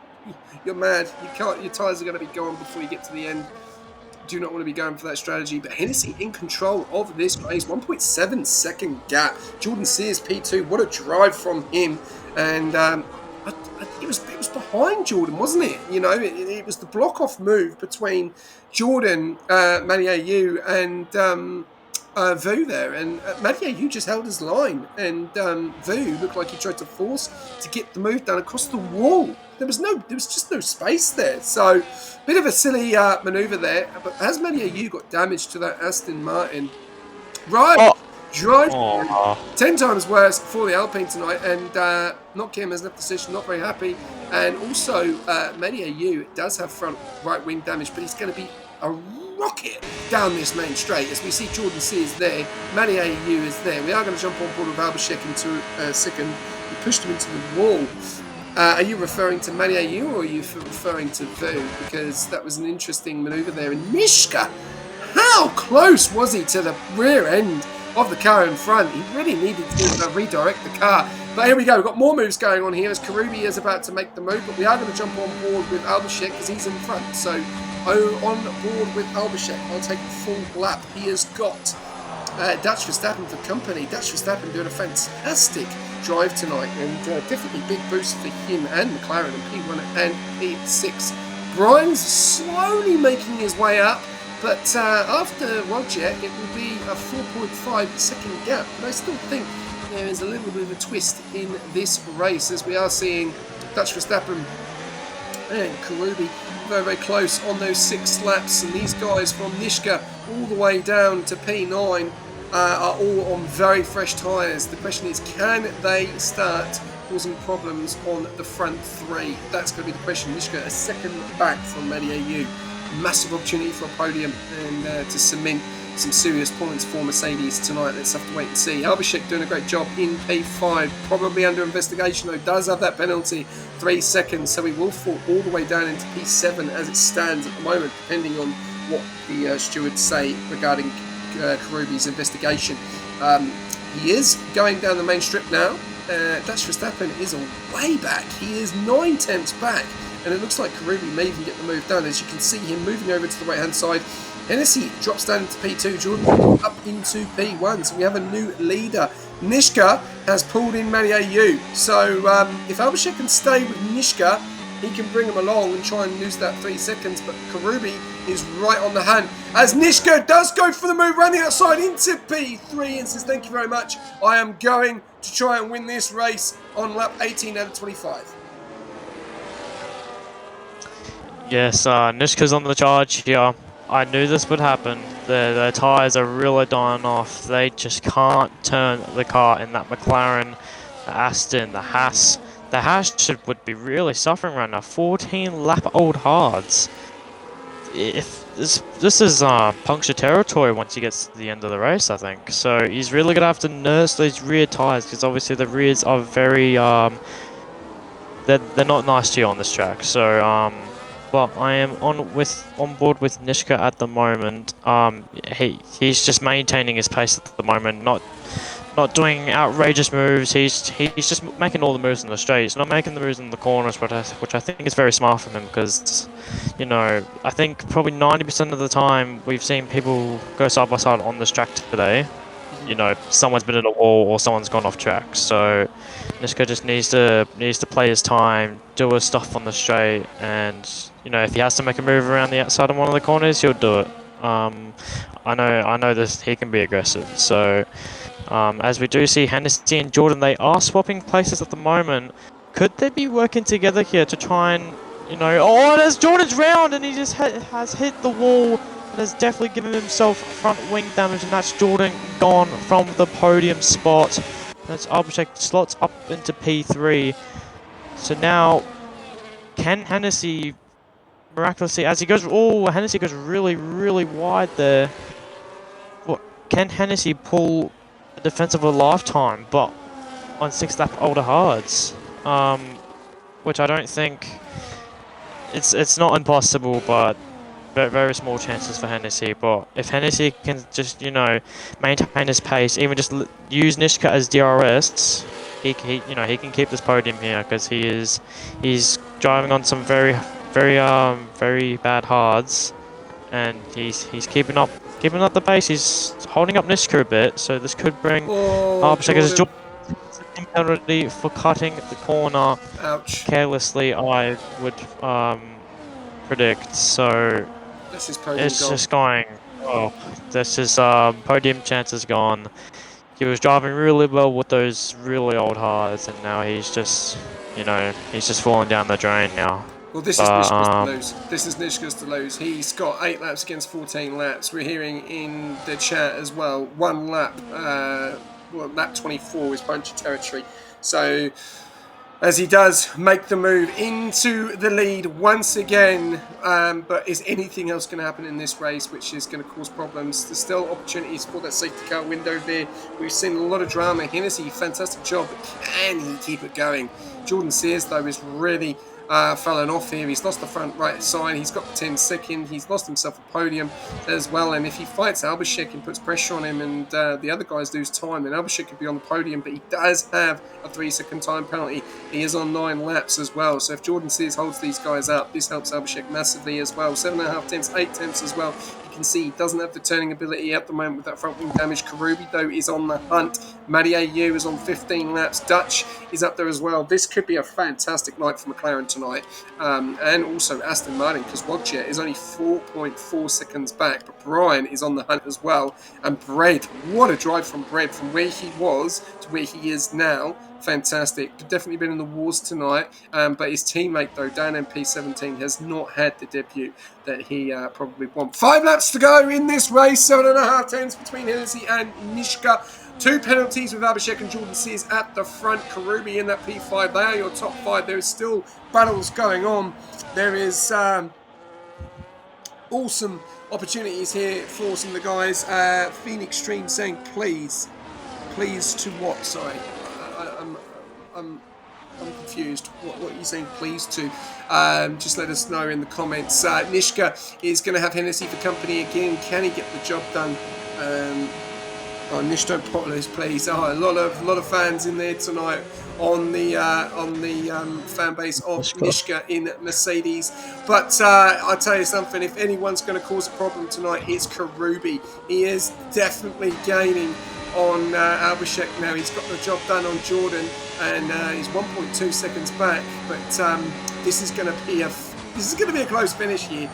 You're mad. Your tyres are going to be gone before you get to the end. Do not want to be going for that strategy. But Hennessy in control of this race. 1.7 second gap. Jordan Sears P2. What a drive from him. And it was behind Jordan, wasn't it? It was the block-off move between Jordan, Many AU, and Vu there. And Many AU just held his line. And Vu looked like he tried to force to get the move done across the wall. There was just no space there. So, bit of a silly manoeuvre there. But has Many AU got damage to that Aston Martin? Right. Drive 10 times worse for the Alpine tonight, and not Kim has left the session, not very happy. And also, Many AU does have front right wing damage, but he's going to be a rocket down this main straight. As we see Jordan Sears there, Many AU is there. We are going to jump on board with Abhishek into a second. We pushed him into the wall. Are you referring to Many AU or are you referring to Vu? Because that was an interesting manoeuvre there. And Nishka, how close was he to the rear end of the car in front? He really needed to redirect the car. But here we go. We've got more moves going on here as Karubi is about to make the move. But we are going to jump on board with Abhishek because he's in front. So on board with Abhishek. I'll take a full lap. He has got Dutch Verstappen for company. Dutch Verstappen doing a fantastic drive tonight. And definitely big boost for him and McLaren in P1 and P6. Brian's slowly making his way up. But after Wildjet, it will be a 4.5 second gap. But I still think there is a little bit of a twist in this race as we are seeing Dutch Verstappen and Karubi very, very close on those 6 laps. And these guys from Nishka all the way down to P9 are all on very fresh tyres. The question is, can they start causing problems on the front 3? That's going to be the question. Nishka a second back from Many AU. Massive opportunity for a podium and to cement some serious points for Mercedes tonight. Let's have to wait and see. Abhishek doing a great job in P5, probably under investigation though, does have that penalty, 3 seconds, so he will fall all the way down into P7 as it stands at the moment, depending on what the stewards say regarding Karubi's investigation. He is going down the main strip now, Dash Verstappen is way back. He is 9 tenths back, and it looks like Karubi may even get the move done. As you can see him moving over to the right-hand side. Hennessy drops down into P2, Jordan up into P1, so we have a new leader. Nishka has pulled in Matty AU, so if Abhishek can stay with Nishka, he can bring him along and try and lose that 3 seconds, but Karubi is right on the hunt as Nishka does go for the move around the outside into P3 and says thank you very much, I am going to try and win this race on lap 18 out of 25. Yes, Nishka's on the charge here. I knew this would happen. The tyres are really dying off. They just can't turn the car in that McLaren, the Aston, the Haas. The Haas would be really suffering right now. 14 lap old hards. If this is puncture territory once he gets to the end of the race, I think. So he's really gonna have to nurse those rear tyres because obviously the rears are very they're not nice to you on this track. So but I am on board with Nishka at the moment. He's just maintaining his pace at the moment, not doing outrageous moves. He's just making all the moves in the straights, not making the moves in the corners, which I think is very smart from him because, you know, I think probably 90% of the time we've seen people go side by side on this track today. You know, someone's been in a wall or someone's gone off track. So Nishka just needs to play his time, do his stuff on the straight, and you know, if he has to make a move around the outside of one of the corners, he'll do it. I know this. He can be aggressive. So as we do see Hennessy and Jordan, they are swapping places at the moment. Could they be working together here to try and, you know? Oh, there's Jordan's round, and he just has hit the wall. And has definitely given himself front wing damage, and that's Jordan gone from the podium spot. That's Abhishek slots up into P3. So now, can Hennessy miraculously, as he goes, oh, Hennessy goes really, really wide there. What can Hennessy pull a defense of a lifetime, but on 6 lap older hards? Which I don't think it's not impossible, but very small chances for Hennessy. But if Hennessy can just, you know, maintain his pace, even just use Nishka as DRS, he can keep this podium here because he's driving on some very bad hards, and he's keeping up the pace. He's holding up Nishka a bit, so this could bring Abhishek as a penalty for cutting the corner. Ouch. Carelessly, I would predict. So this is podium it's gone. just going. Oh, this is podium chances gone. He was driving really well with those really old hards, and now he's just, you know, he's just falling down the drain now. Well, this is Nishka's to lose. This is Nishka's to lose. He's got 8 laps against 14 laps. We're hearing in the chat as well, 1 lap, lap 24 is puncture territory. So, as he does make the move into the lead once again, but is anything else going to happen in this race which is going to cause problems? There's still opportunities for that safety car window there. We've seen a lot of drama. Hennessy, fantastic job, but can he keep it going? Jordan Sears, though, is really fallen off here. He's lost the front right side. He's got 10 second. He's lost himself a podium as well. And if he fights Abhishek and puts pressure on him, and the other guys lose time, then Abhishek could be on the podium. But he does have a 3-second time penalty. He is on 9 laps as well. So if Jordan Sears holds these guys up, this helps Abhishek massively as well. 7.5 tenths, 8 tenths as well. You can see he doesn't have the turning ability at the moment with that front wing damage. Karubi, though, is on the hunt. Matty AU is on 15 laps. Dutch is up there as well. This could be a fantastic night for McLaren tonight. And also Aston Martin, because Wojciech is only 4.4 seconds back. But Brian is on the hunt as well. And Bread, what a drive from Bread from where he was to where he is now. Fantastic. Definitely been in the wars tonight. But his teammate, though, Dan MP17, has not had the debut that he probably wants. 5 laps to go in this race. 7.5 tenths between Hennessy and Nishka. 2 penalties with Abhishek and Jordan Sears at the front. Karubi in that P5. They are your top 5. There is still battles going on. There is awesome opportunities here for some of the guys. Phoenix Stream saying please. Please to what? Sorry. I'm confused. What are you saying please to? Just let us know in the comments. Nishka is going to have Hennessy for company again. Can he get the job done? Oh, Nish, don't pop those, please. Oh, a lot of fans in there tonight on the fan base of Nishka in Mercedes. But I'll tell you something. If anyone's going to cause a problem tonight, it's Karubi. He is definitely gaining on Abhishek now. He's got the job done on Jordan, and he's 1.2 seconds back. But this is going to be a close finish here.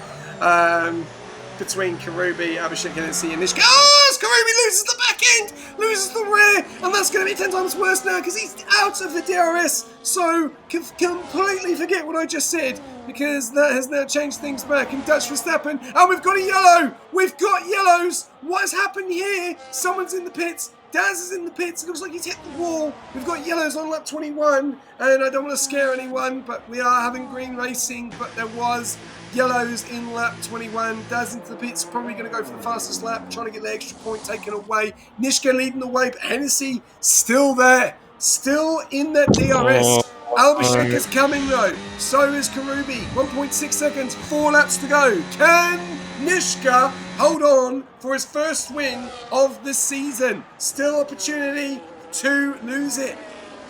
Between Karubi, Abhishek Hennessy, and Nishka. Oh, Karubi loses the back end, loses the rear, and that's going to be 10 times worse now because he's out of the DRS. So completely forget what I just said because that has now changed things back. And Dutch Verstappen, and we've got a yellow. We've got yellows. What has happened here? Someone's in the pits. Daz is in the pits. It looks like he's hit the wall. We've got yellows on lap 21, and I don't want to scare anyone, but we are having green racing. But there was yellows in lap 21. Daz into the pits, probably going to go for the fastest lap, trying to get the extra point taken away. Nishka leading the way, but Hennessy still there, still in that DRS. Abhishek is coming though. So is Karubi. 1.6 seconds, 4 laps to go. Can Nishka hold on for his first win of the season? Still opportunity to lose it.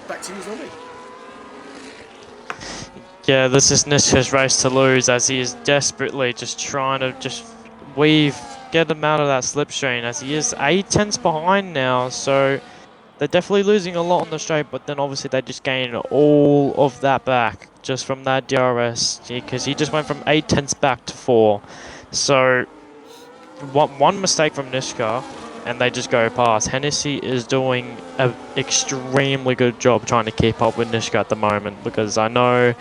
Back to you, Zombie. Yeah, this is Nishka's race to lose as he is desperately just trying to get him out of that slipstream as he is 8 tenths behind now, so they're definitely losing a lot on the straight, but then obviously they just gained all of that back just from that DRS because he just went from 8 tenths back to 4. So one mistake from Nishka and they just go past. Hennessy is doing an extremely good job trying to keep up with Nishka at the moment because I know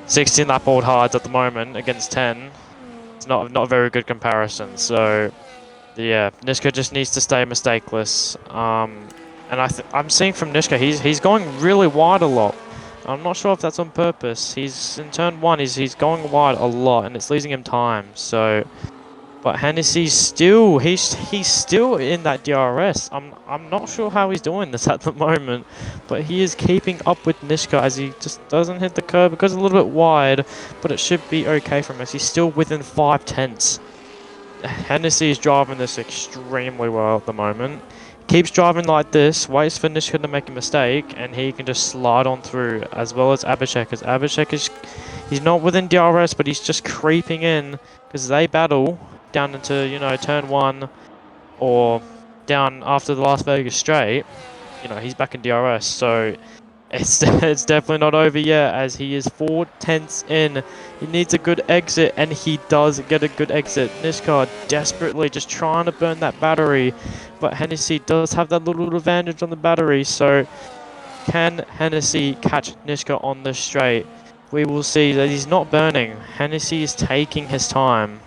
16 lap old hards at the moment against 10. It's not a very good comparison. So yeah, Nishka just needs to stay mistakeless. And I'm seeing from Nishka, he's going really wide a lot. I'm not sure if that's on purpose. He's in turn 1. He's going wide a lot, and it's losing him time. So, but Hennessy's still he's still in that DRS. I'm not sure how he's doing this at the moment, but he is keeping up with Nishka as he just doesn't hit the curb because it's a little bit wide, but it should be okay from us. He's still within 5 tenths. Hennessy is driving this extremely well at the moment. Keeps driving like this, waits for Nishka to make a mistake, and he can just slide on through, as well as Abhishek. As Abhishek is, he's not within DRS, but he's just creeping in because they battle down into, you know, turn 1 or down after the Las Vegas straight. You know, he's back in DRS, so it's definitely not over yet as he is 4 tenths in. He needs a good exit, and he does get a good exit. Nishka desperately just trying to burn that battery, but Hennessy does have that little advantage on the battery, so can Hennessy catch Nishka on the straight? We will see that he's not burning. Hennessy is taking his time.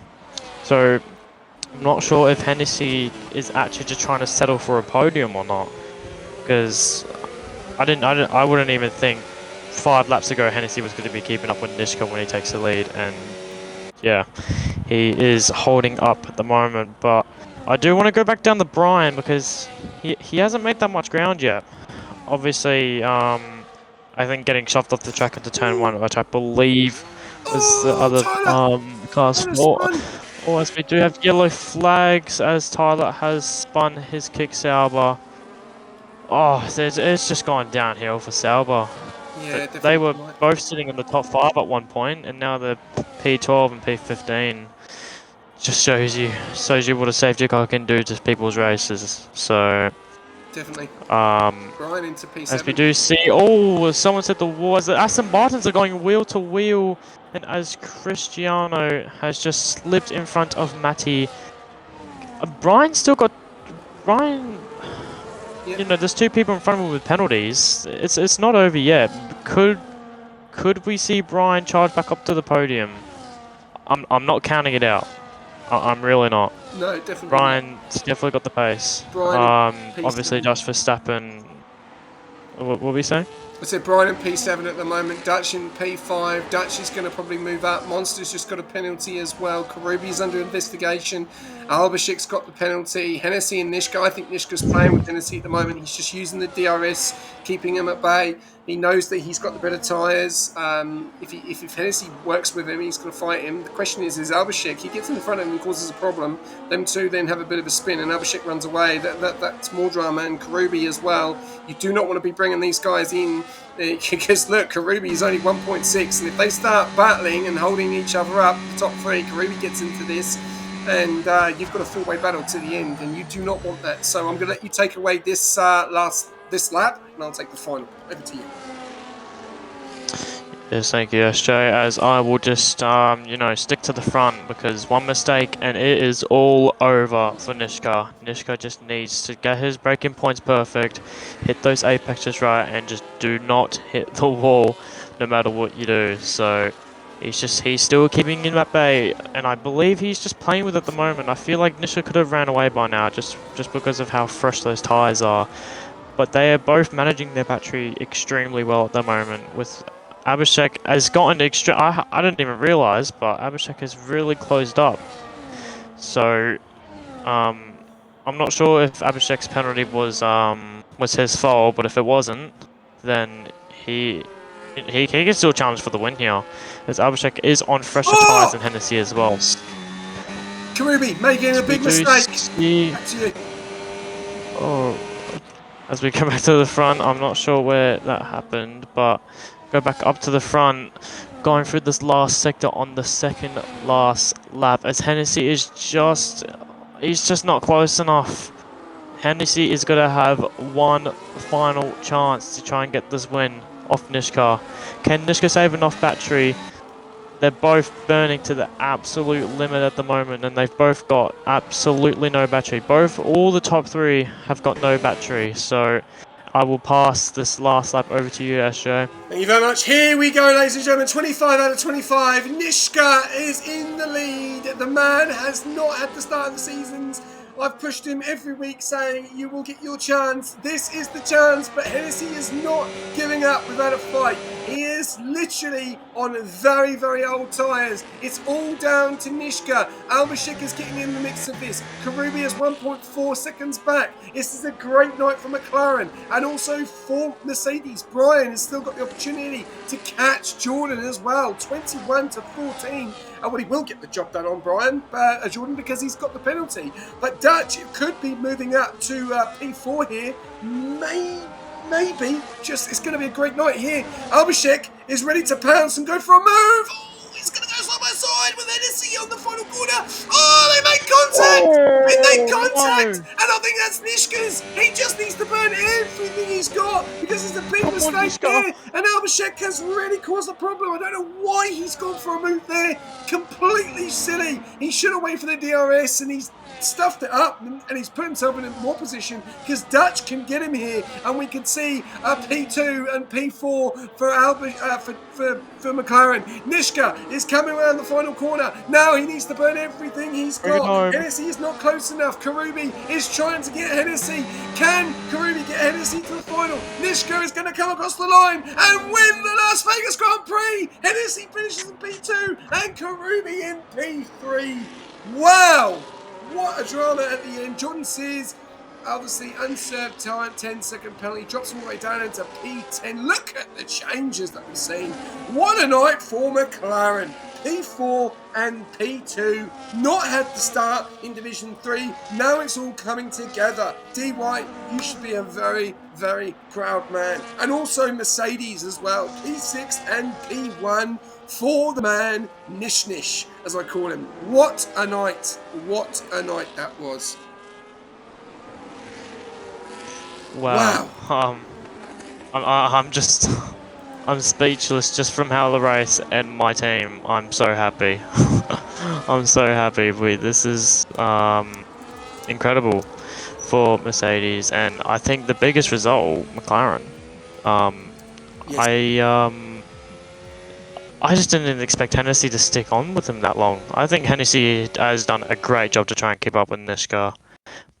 So I'm not sure if Hennessy is actually just trying to settle for a podium or not, because I wouldn't even think 5 laps ago Hennessy was going to be keeping up with Nishka when he takes the lead, and yeah, he is holding up at the moment. But I do want to go back down to Brian because he hasn't made that much ground yet. Obviously, I think getting shoved off the track into turn 1, which I believe was the other car's fault. Oh, as we do have yellow flags as Tyler has spun his kick Sauber. Oh, it's just gone downhill for Sauber. Yeah, they were both sitting in the top 5 at one point, and now they're P12 and P15. Just shows you what a safety car can do to people's races. So definitely. Brian into P7. As we do see, someone said the wall. As the Aston Martins are going wheel to wheel, and as Cristiano has just slipped in front of Matty. Brian's still got Brian. You know, there's 2 people in front of him with penalties. It's not over yet. Could we see Brian charge back up to the podium? I'm not counting it out. I'm really not. No, definitely. Brian's definitely got the pace. Obviously, Josh Verstappen. What were we saying? I said Brian in P7 at the moment, Dutch in P5. Dutch is going to probably move up. Monster's just got a penalty as well. Karubi's under investigation. Albashik's got the penalty. Hennessy and Nishka, I think Nishka's playing with Hennessy at the moment. He's just using the DRS, keeping him at bay. He knows that he's got the better tyres. If Hennessy works with him, he's going to fight him. The question is Albashik, he gets in front of him and causes a problem. Them two then have a bit of a spin and Albashik runs away. That's more drama. And Karubi as well. You do not want to be bringing these guys in because look, Karubi is only 1.6, and if they start battling and holding each other up, the top three, Karubi gets into this, and you've got a four-way battle to the end, and you do not want that. So I'm going to let you take away this lap, and I'll take the final. Over to you. Yes, thank you, SJ, as I will just, stick to the front, because one mistake and it is all over for Nishka. Nishka just needs to get his braking points perfect, hit those apexes right, and just do not hit the wall no matter what you do. So he's still keeping him at bay, and I believe he's just playing with it at the moment. I feel like Nishka could have ran away by now, just because of how fresh those tyres are. But they are both managing their battery extremely well at the moment, with Abhishek has gotten I didn't even realise, but Abhishek has really closed up. So, I'm not sure if Abhishek's penalty was his fault, but if it wasn't, then he can still challenge for the win here, as Abhishek is on fresher tyres than Hennessy as well. Karubi making a big mistake. Back to you. Oh, as we come back to the front, I'm not sure where that happened, but go back up to the front, going through this last sector on the second last lap, as Hennessy is he's just not close enough. Hennessy is going to have one final chance to try and get this win off Nishka. Can Nishka save enough battery? They're both burning to the absolute limit at the moment, and they've both got absolutely no battery. All the top three have got no battery, so I will pass this last lap over to you, SJ. Thank you very much. Here we go, ladies and gentlemen. 25 out of 25. Nishka is in the lead. The man has not had the start of the seasons. I've pushed him every week saying, you will get your chance. This is the chance, but Hennessy is not giving up without a fight. He is literally on very, very old tyres. It's all down to Nishka. Albashik is getting in the mix of this. Karubi is 1.4 seconds back. This is a great night for McLaren and also for Mercedes. Brian has still got the opportunity to catch Jordan as well. 21 to 14. Well, he will get the job done on Brian, Jordan, because he's got the penalty. But Dutch could be moving up to P4 here. Maybe. It's going to be a great night here. Albashik is ready to pounce and go for a move. Oh, he's going to go side by side with Hennessy on the final corner. Oh, they made contact. They made contact. And I think that's Nishka's. He just needs to burn everything he's got because there's a big mistake there. And Albashik has really caused a problem. I don't know why he's gone for a move there. Completely silly. He should have waited for the DRS, and he's stuffed it up, and he's put himself in a more position because Dutch can get him here, and we can see P2 and P4 for McLaren. Nishka is coming around the final corner. Now he needs to burn everything he's got. Hennessy is not close enough. Karubi is trying to get Hennessy. Can Karubi get Hennessy to the final? Nishka is going to come across the line and win the Las Vegas Grand Prix. Hennessy finishes in P2 and Karubi in P3. Wow! What a drama at the end. Jordan Sears, obviously unserved time, 10-second penalty, drops all the way down into P10. Look at the changes that we've seen. What a night for McLaren. P4 and P2 not had the start in Division 3. Now it's all coming together. D White, you should be a very, very proud man. And also Mercedes as well. P6 and P1 for the man Nish, as I call him. What a night. What a night that was. Wow. I'm speechless just from how the race and my team. I'm so happy. I'm so happy. This is incredible for Mercedes, and I think the biggest result, McLaren. Yes. I just didn't expect Hennessy to stick on with him that long. I think Hennessy has done a great job to try and keep up with Nishka,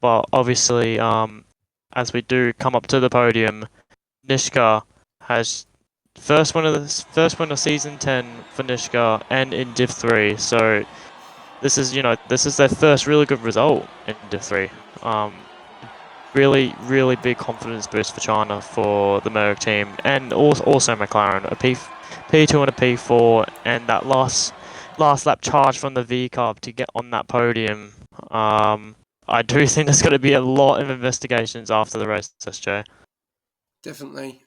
but obviously, as we do come up to the podium, Nishka has first win of season 10 for Nishka and in Div 3. So this is this is their first really good result in Div 3. Really, really big confidence boost for China for the Merc team, and also McLaren, a P2 and a P4, and that last lap charge from the V Carb to get on that podium. I do think there's going to be a lot of investigations after the race, SJ. Definitely.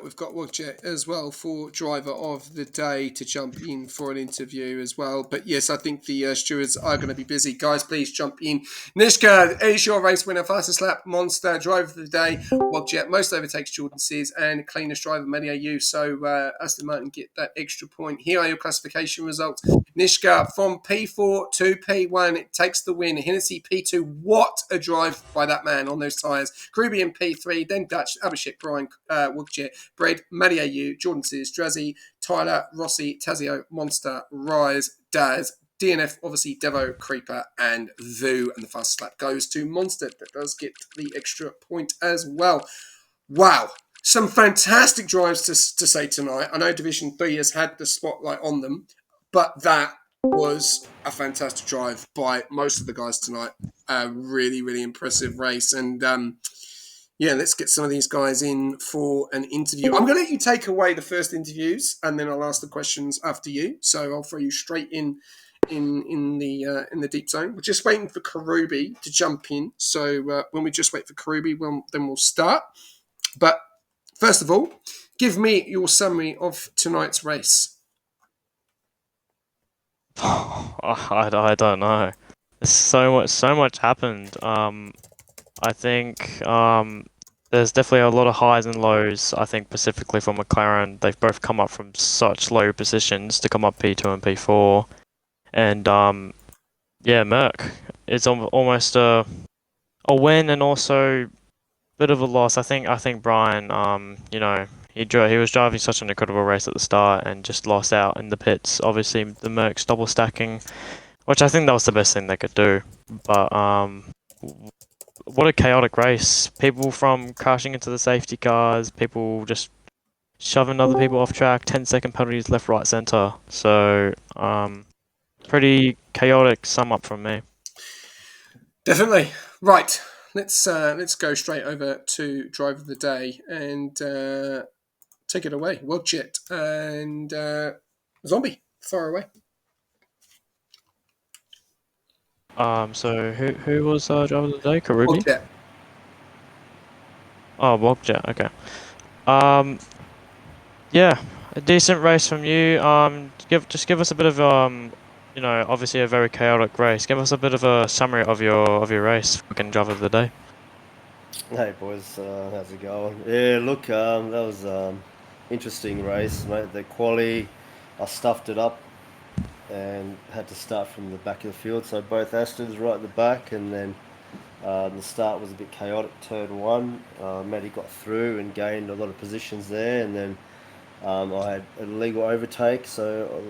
We've got Wojciech as well for driver of the day to jump in for an interview as well. But yes, I think the stewards are going to be busy. Guys, please jump in. Nishka is your race winner, fastest lap monster, driver of the day. Wojciech, most overtakes Jordan Sears, and cleanest driver, Media U. So Aston Martin get that extra point. Here are your classification results. Nishka from P4 to P1 it takes the win. Hennessy P2. What a drive by that man on those tyres. Caribbean P3, then Dutch, Abhishek, Brian, Wugje, Bread, Madiayu, Jordan Sears, Drazzy, Tyler, Rossi, Tazio, Monster, Rise, Daz, DNF, obviously, Devo, Creeper, and Vu. And the fastest lap goes to Monster. That does get the extra point as well. Wow. Some fantastic drives to say tonight. I know Division 3 has had the spotlight on them, but that was a fantastic drive by most of the guys tonight. A really, really impressive race. And yeah, let's get some of these guys in for an interview. I'm going to let you take away the first interviews, and then I'll ask the questions after you. So I'll throw you straight in the deep zone. We're just waiting for Karubi to jump in. So when we just wait for Karubi, then we'll start. But first of all, give me your summary of tonight's race. I don't know. So much happened. I think there's definitely a lot of highs and lows. I think specifically for McLaren, they've both come up from such low positions to come up P2 and P4, and yeah, Merc, it's almost a win and also a bit of a loss. I think Brian, he was driving such an incredible race at the start and just lost out in the pits. Obviously, the Mercs double stacking, which I think that was the best thing they could do, but what a chaotic race. People from crashing into the safety cars, people just shoving other people off track, 10-second penalties left, right, centre. So, pretty chaotic sum up from me. Definitely. Right. Let's go straight over to driver of the day and take it away. Wojciech and Zombie. Far away. So who was driver of the day? Karubi? Wojciech. Oh, Wogjet, okay. Yeah, a decent race from you. Give us a bit of obviously a very chaotic race. Give us a bit of a summary of your race, fucking driver of the day. Hey boys, how's it going? Yeah, look, that was interesting race, mate. The quali, I stuffed it up and had to start from the back of the field. So both Astons right at the back, and then the start was a bit chaotic. Turn one, Matty got through and gained a lot of positions there, and then I had a legal overtake, so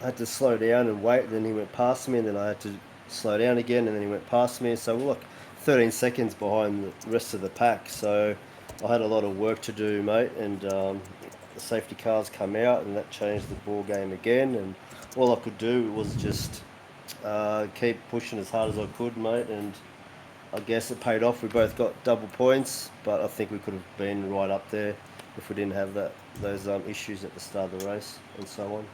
I had to slow down and wait. And then he went past me, and then I had to slow down again, and then he went past me. So look, 13 seconds behind the rest of the pack. So I had a lot of work to do, mate. And the safety cars come out, and that changed the ball game again. And all I could do was just keep pushing as hard as I could, mate. And I guess it paid off. We both got double points, but I think we could have been right up there if we didn't have those issues at the start of the race and so on.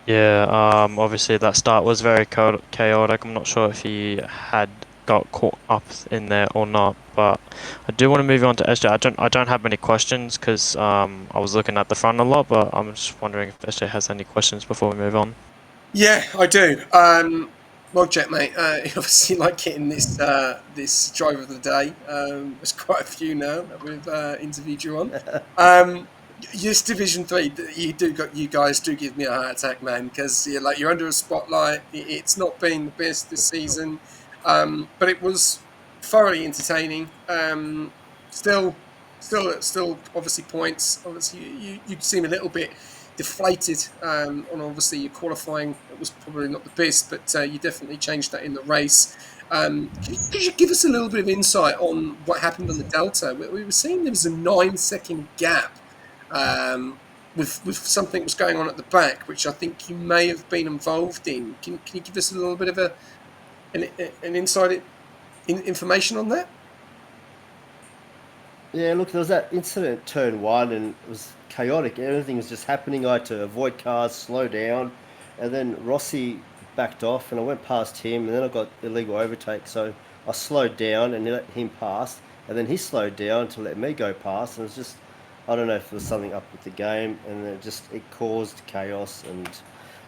Yeah, obviously that start was very chaotic. I'm not sure if he had got caught up in there or not, but I do want to move on to SJ. I don't have many questions because I was looking at the front a lot, but I'm just wondering if SJ has any questions before we move on. Yeah, I do. Wojciech, mate, obviously like getting this driver of the day. There's quite a few now that we've interviewed you on. Yes, Division 3, you guys do give me a heart attack, man, because you're under a spotlight. It's not been the best this season, but it was thoroughly entertaining. Still, obviously points. Obviously, you seem a little bit deflated on obviously your qualifying. It was probably not the best, but you definitely changed that in the race. Could you give us a little bit of insight on what happened on the Delta? We were seeing there was a 9-second gap with something was going on at the back, which I think you may have been involved in. Can you give us a little bit of an inside information on that? Yeah, look, there was that incident at turn one, and it was chaotic. Everything was just happening. I had to avoid cars, slow down, and then Rossi backed off, and I went past him, and then I got illegal overtake. So I slowed down and let him pass, and then he slowed down to let me go past. And it was just, I don't know if there was something up with the game, and it caused chaos. And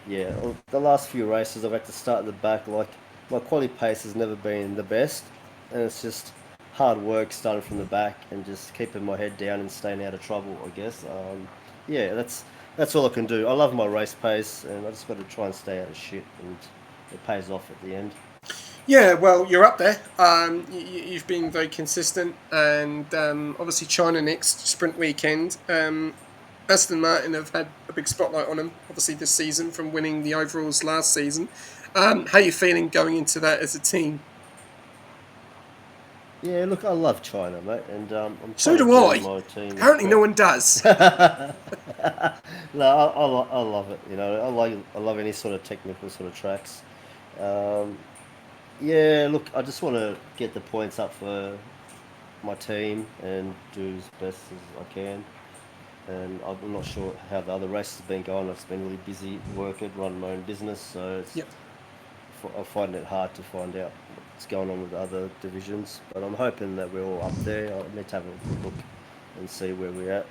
yeah, the last few races I've had to start at the back. Like my quality pace has never been the best, and it's just hard work starting from the back and just keeping my head down and staying out of trouble, I guess. Yeah, that's all I can do. I love my race pace, and I just got to try and stay out of shit, and it pays off at the end. Yeah, well, you're up there. You've been very consistent, and obviously China next sprint weekend. Aston Martin have had a big spotlight on them, obviously this season from winning the overalls last season. How are you feeling going into that as a team? Yeah, look, I love China, mate, and I'm So trying to do build I. my team. Apparently, no one does. No, I love it. You know, I love any sort of technical sort of tracks. Um, yeah, look, I just want to get the points up for my team and do as best as I can. And I'm not sure how the other races have been going. I've just been really busy working, running my own business, so Yep. I find it hard to find out what's going on with other divisions. But I'm hoping that we're all up there. I need to have a look and see where we're at.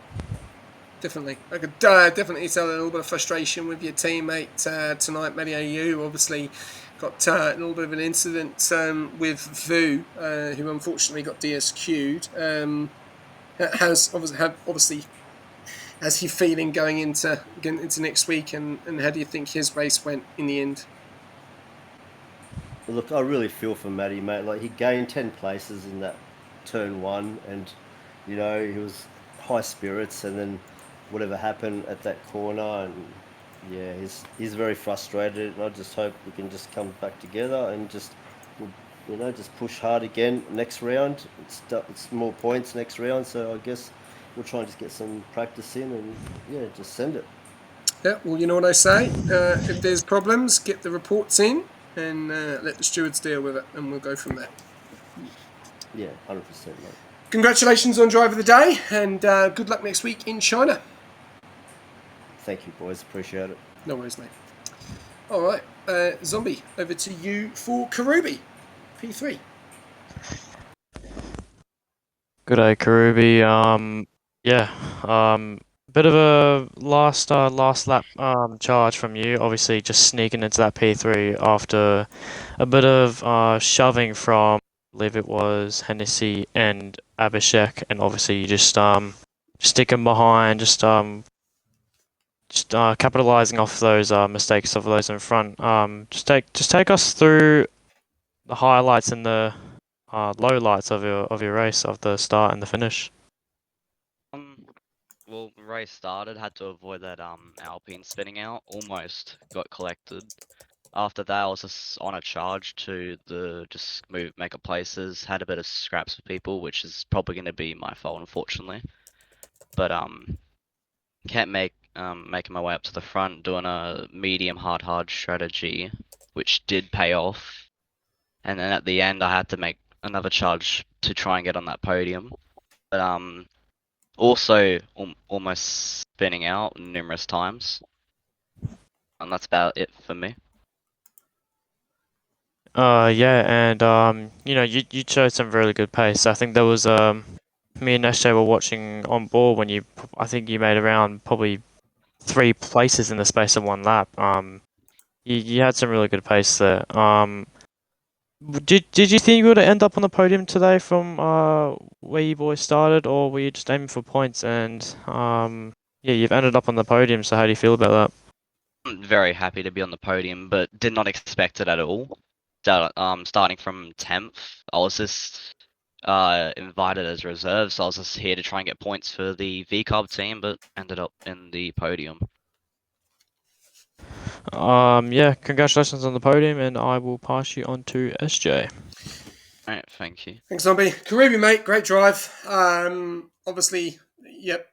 Definitely. I could definitely tell a little bit of frustration with your teammate tonight, Mario. You obviously got a little bit of an incident with Vu, who unfortunately got DSQ'd. Obviously how's he feeling going into next week, and how do you think his race went in the end? Look, I really feel for Matty, mate. Like he gained 10 places in that turn one, and he was high spirits, and then whatever happened at that corner, and yeah, he's very frustrated. And I just hope we can just come back together and just just push hard again next round. It's more points next round, so I guess we'll try and just get some practice in, and yeah, just send it. Yeah, well, you know what I say. If there's problems, get the reports in and let the stewards deal with it, and we'll go from there. Yeah, 100%, mate. Congratulations on Drive of the Day, and good luck next week in China. Thank you, boys. Appreciate it. No worries, mate. All right, Zombie, over to you for Karubi, P3. Good day, Karubi. Bit of a last lap charge from you. Obviously, just sneaking into that P3 after a bit of shoving from, I believe it was Hennessy and Abhishek, and obviously you just sticking behind, just capitalizing off those mistakes of those in front. Just take us through the highlights and the low lights of your race, of the start and the finish. Well, race started, had to avoid that Alpine spinning out, almost got collected. After that, I was just on a charge to just make up places, had a bit of scraps with people, which is probably going to be my fault, unfortunately. But kept making my way up to the front, doing a medium hard strategy, which did pay off. And then at the end, I had to make another charge to try and get on that podium. But also almost spinning out numerous times. And that's about it for me. You showed some really good pace. I think there was me and SJ were watching on board when I think you made around probably 3 places in the space of 1 lap. You had some really good pace there. Did you think you were to end up on the podium today from where you boys started, or were you just aiming for points? And you've ended up on the podium. So how do you feel about that? I'm very happy to be on the podium, but did not expect it at all. Starting from 10th, I was just invited as reserve, so I was just here to try and get points for the VCOB team, but ended up in the podium. Congratulations on the podium, and I will pass you on to SJ. Alright, thank you. Thanks, Zombie. Karubi, mate, great drive. Obviously, yep,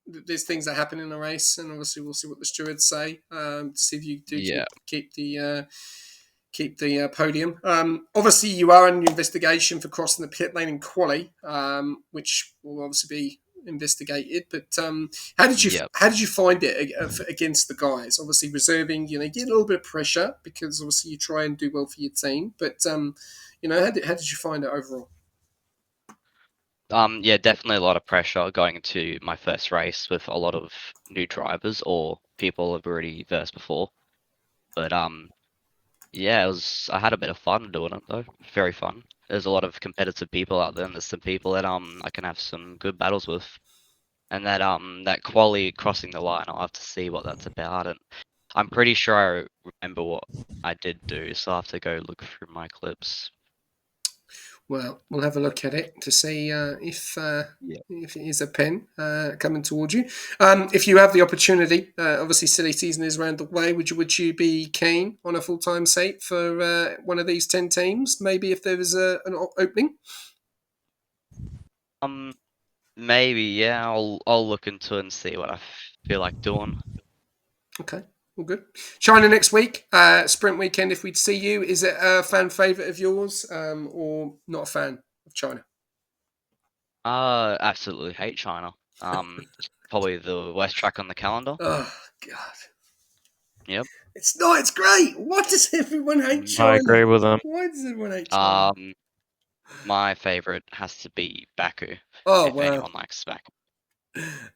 there's things that happen in a race, and obviously we'll see what the stewards say to see if you do Yeah. keep the podium. Obviously, you are under investigation for crossing the pit lane in quali, which will obviously be investigated. But how did Yep. you find it against the guys? Obviously, reserving, you get a little bit of pressure because obviously you try and do well for your team. But how did you find it overall? Yeah, definitely a lot of pressure going into my first race with a lot of new drivers or people who've already versed before. But yeah, I had a bit of fun doing it though. Very fun. There's a lot of competitive people out there, and there's some people that I can have some good battles with. And that quali crossing the line, I'll have to see what that's about. And I'm pretty sure I remember what I did do, so I'll have to go look through my clips. Well, we'll have a look at it to see if it is a pen coming towards you. If you have the opportunity, obviously silly season is around the way. Would you be keen on a full time seat for one of these 10 teams? Maybe if there was an opening. Maybe, yeah. I'll look into it and see what I feel like doing. Okay, all good. China next week, sprint weekend. If we'd see you, is it a fan favourite of yours or not a fan of China? Absolutely hate China. It's probably the worst track on the calendar. Oh God. Yep. It's not. It's great. Why does everyone hate China? I agree with them. Why does everyone hate China? My favorite has to be Baku. Oh, If anyone likes Baku.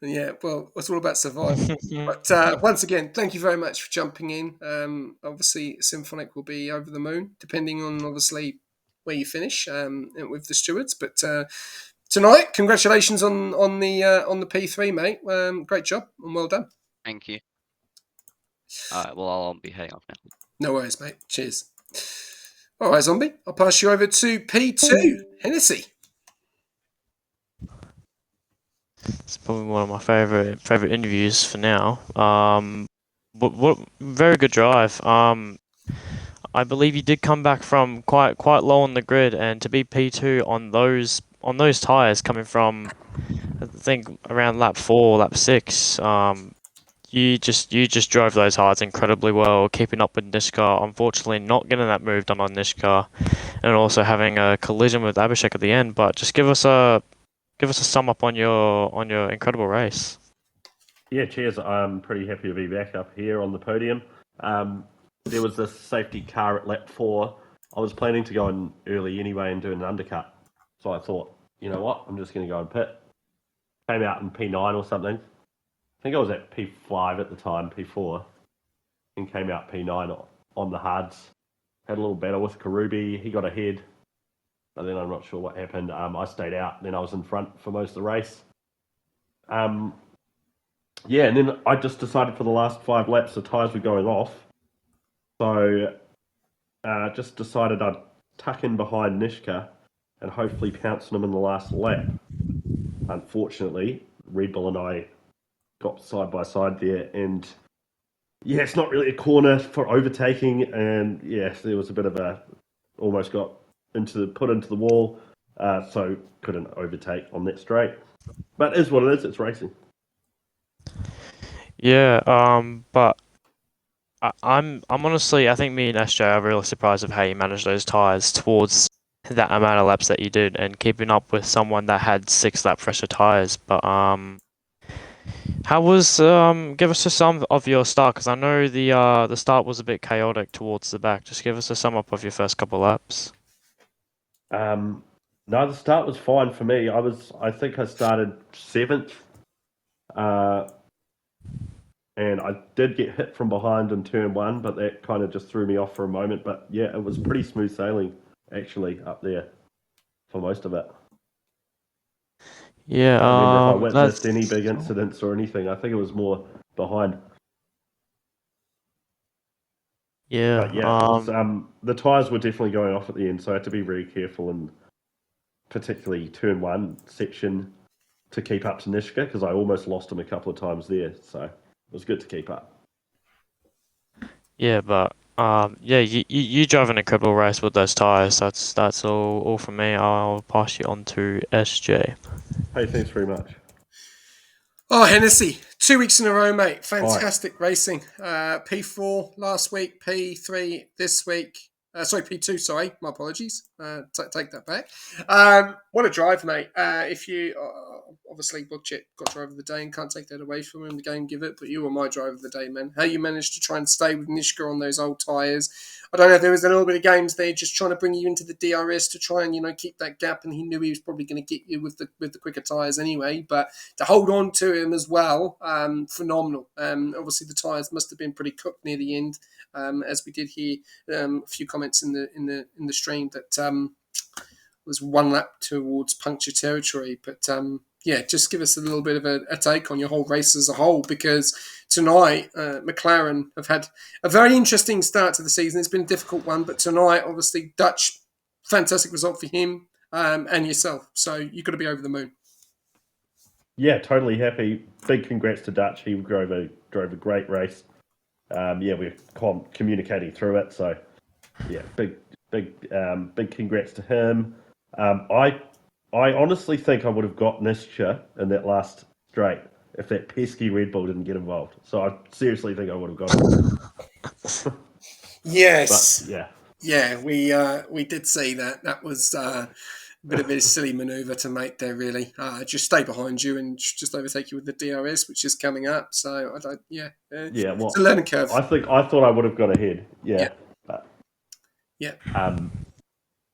Yeah, well, it's all about survival. But once again, thank you very much for jumping in. Obviously, Symphonic will be over the moon, depending on obviously where you finish with the stewards. But tonight, congratulations on the P3, mate. Great job and well done. Thank you. Alright, well, I'll be heading off now. No worries, mate. Cheers. All right, Zombie. I'll pass you over to P2, Hennessy. It's probably one of my favorite interviews for now. What very good drive. I believe you did come back from quite low on the grid, and to be P2 on those tires coming from, I think around lap 4, lap 6. You just drove those hards incredibly well, keeping up with Nishka. Unfortunately, not getting that move done on Nishka, and also having a collision with Abhishek at the end. But just give us a sum up on your incredible race. Yeah, cheers. I'm pretty happy to be back up here on the podium. There was a safety car at lap 4. I was planning to go in early anyway and do an undercut. So I thought, you know what, I'm just going to go and pit. Came out in P9 or something. I think I was at P5 at the time, P4. And came out P9 on the hards. Had a little battle with Karubi. He got ahead. But then I'm not sure what happened. I stayed out. Then I was in front for most of the race. Yeah, and then I just decided for the last 5 laps the tyres were going off. So just decided I'd tuck in behind Nishka and hopefully pounce on him in the last lap. Unfortunately, Red Bull and I got side by side there, and yeah, it's not really a corner for overtaking, and yeah, there was a bit of almost got put into the wall, so couldn't overtake on that straight. But it is what it is, it's racing. Yeah, but I'm honestly, I think me and SJ are really surprised of how you managed those tyres towards that amount of laps that you did, and keeping up with someone that had 6 lap fresher tyres. But how was give us a sum of your start, because I know the start was a bit chaotic towards the back. Just give us a sum up of your first couple laps. No, the start was fine for me. I think I started 7th. And I did get hit from behind in turn 1, but that kind of just threw me off for a moment. But yeah, it was pretty smooth sailing, actually, up there for most of it. Yeah, I don't remember if I witnessed any big incidents or anything. I think it was more behind. Yeah, But yeah, the tyres were definitely going off at the end, so I had to be very careful, and particularly turn 1 section to keep up to Nishka, because I almost lost him a couple of times there. So it was good to keep up. Yeah, but yeah, you drove an incredible race with those tyres. That's all from me. I'll pass you on to SJ. Hey, thanks very much. Oh, Hennessy, 2 weeks in a row, mate. Fantastic racing. P4 last week, P3 this week. Sorry, P2, sorry. My apologies. Take that back. What a drive, mate. If you obviously watch it, got driver of the day and can't take that away from him, the game give it, but you were my driver of the day, man. How you managed to try and stay with Nishka on those old tyres. I don't know if there was a little bit of games there just trying to bring you into the DRS to try and, keep that gap, and he knew he was probably going to get you with the quicker tyres anyway, but to hold on to him as well, phenomenal. Obviously, the tyres must have been pretty cooked near the end, as we did hear a few comments in the stream that was one lap towards puncture territory. But yeah, just give us a little bit of a take on your whole race as a whole, because tonight McLaren have had a very interesting start to the season. It's been a difficult one, but tonight, obviously, Dutch, fantastic result for him and yourself. So you've got to be over the moon. Yeah, totally happy. Big congrats to Dutch. He drove a great race. Yeah, we're communicating through it. So yeah, big congrats to him. I honestly think I would have got Nisha in that last straight if that pesky Red Bull didn't get involved. So I seriously think I would have got it. Yes. But, yeah. We did see that. That was a bit of a silly manoeuvre to make there, really. Just stay behind you and just overtake you with the DRS, which is coming up. So I don't. Yeah. Yeah. Well, it's a learning curve. I thought I would have got ahead. Yeah. Yeah.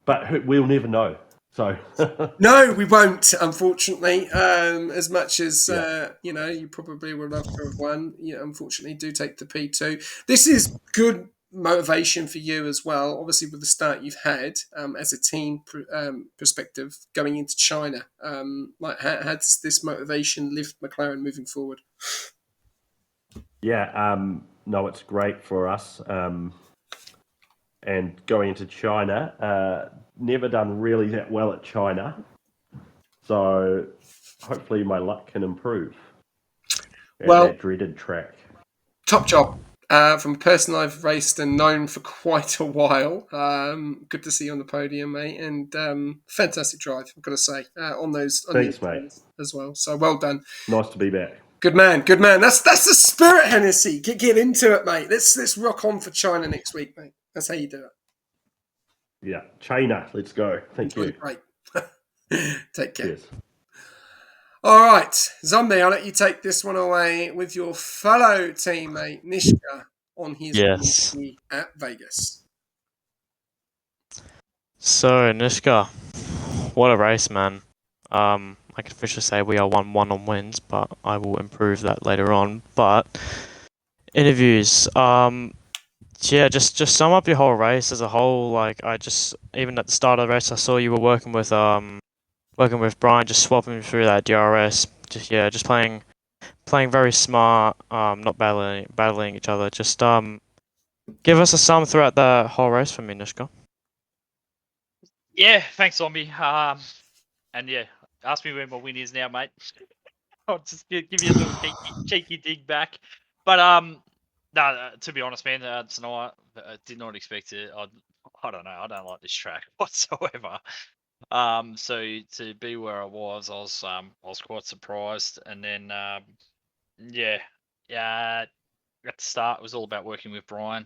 But we'll never know. So no, we won't, unfortunately. As much as you probably would love to have won. Unfortunately, do take the P2. This is good motivation for you as well. Obviously, with the start you've had as a team perspective going into China, how does this motivation lift McLaren moving forward? Yeah, no, it's great for us. And going into China, never done really that well at China. So hopefully my luck can improve at that dreaded track. Top job. From a person I've raced and known for quite a while. Good to see you on the podium, mate. And fantastic drive, I've got to say, on those. Thanks, mate. As well. So well done. Nice to be back. Good man. That's the spirit, Hennessy. Get into it, mate. Let's rock on for China next week, mate. That's how you do it. Yeah, China. Let's go. Thank you. Great. Take care. Cheers. All right, Zombie, I'll let you take this one away with your fellow teammate, Nishka, on his Yes. at Vegas. So, Nishka, what a race, man. I can officially say we are 1-1 on wins, but I will improve that later on. But interviews, yeah, just sum up your whole race as a whole. Like, even at the start of the race, I saw you were working with Brian, just swapping through that DRS. Just playing very smart, not battling each other. Just give us a sum throughout the whole race for me, Nishka. Yeah, thanks, Zombie. And yeah, ask me where my win is now, mate. I'll just give you a little cheeky dig back. But no, to be honest, man, tonight I did not expect it. I don't know. I don't like this track whatsoever. So to be where I was quite surprised. And then at the start it was all about working with Brian.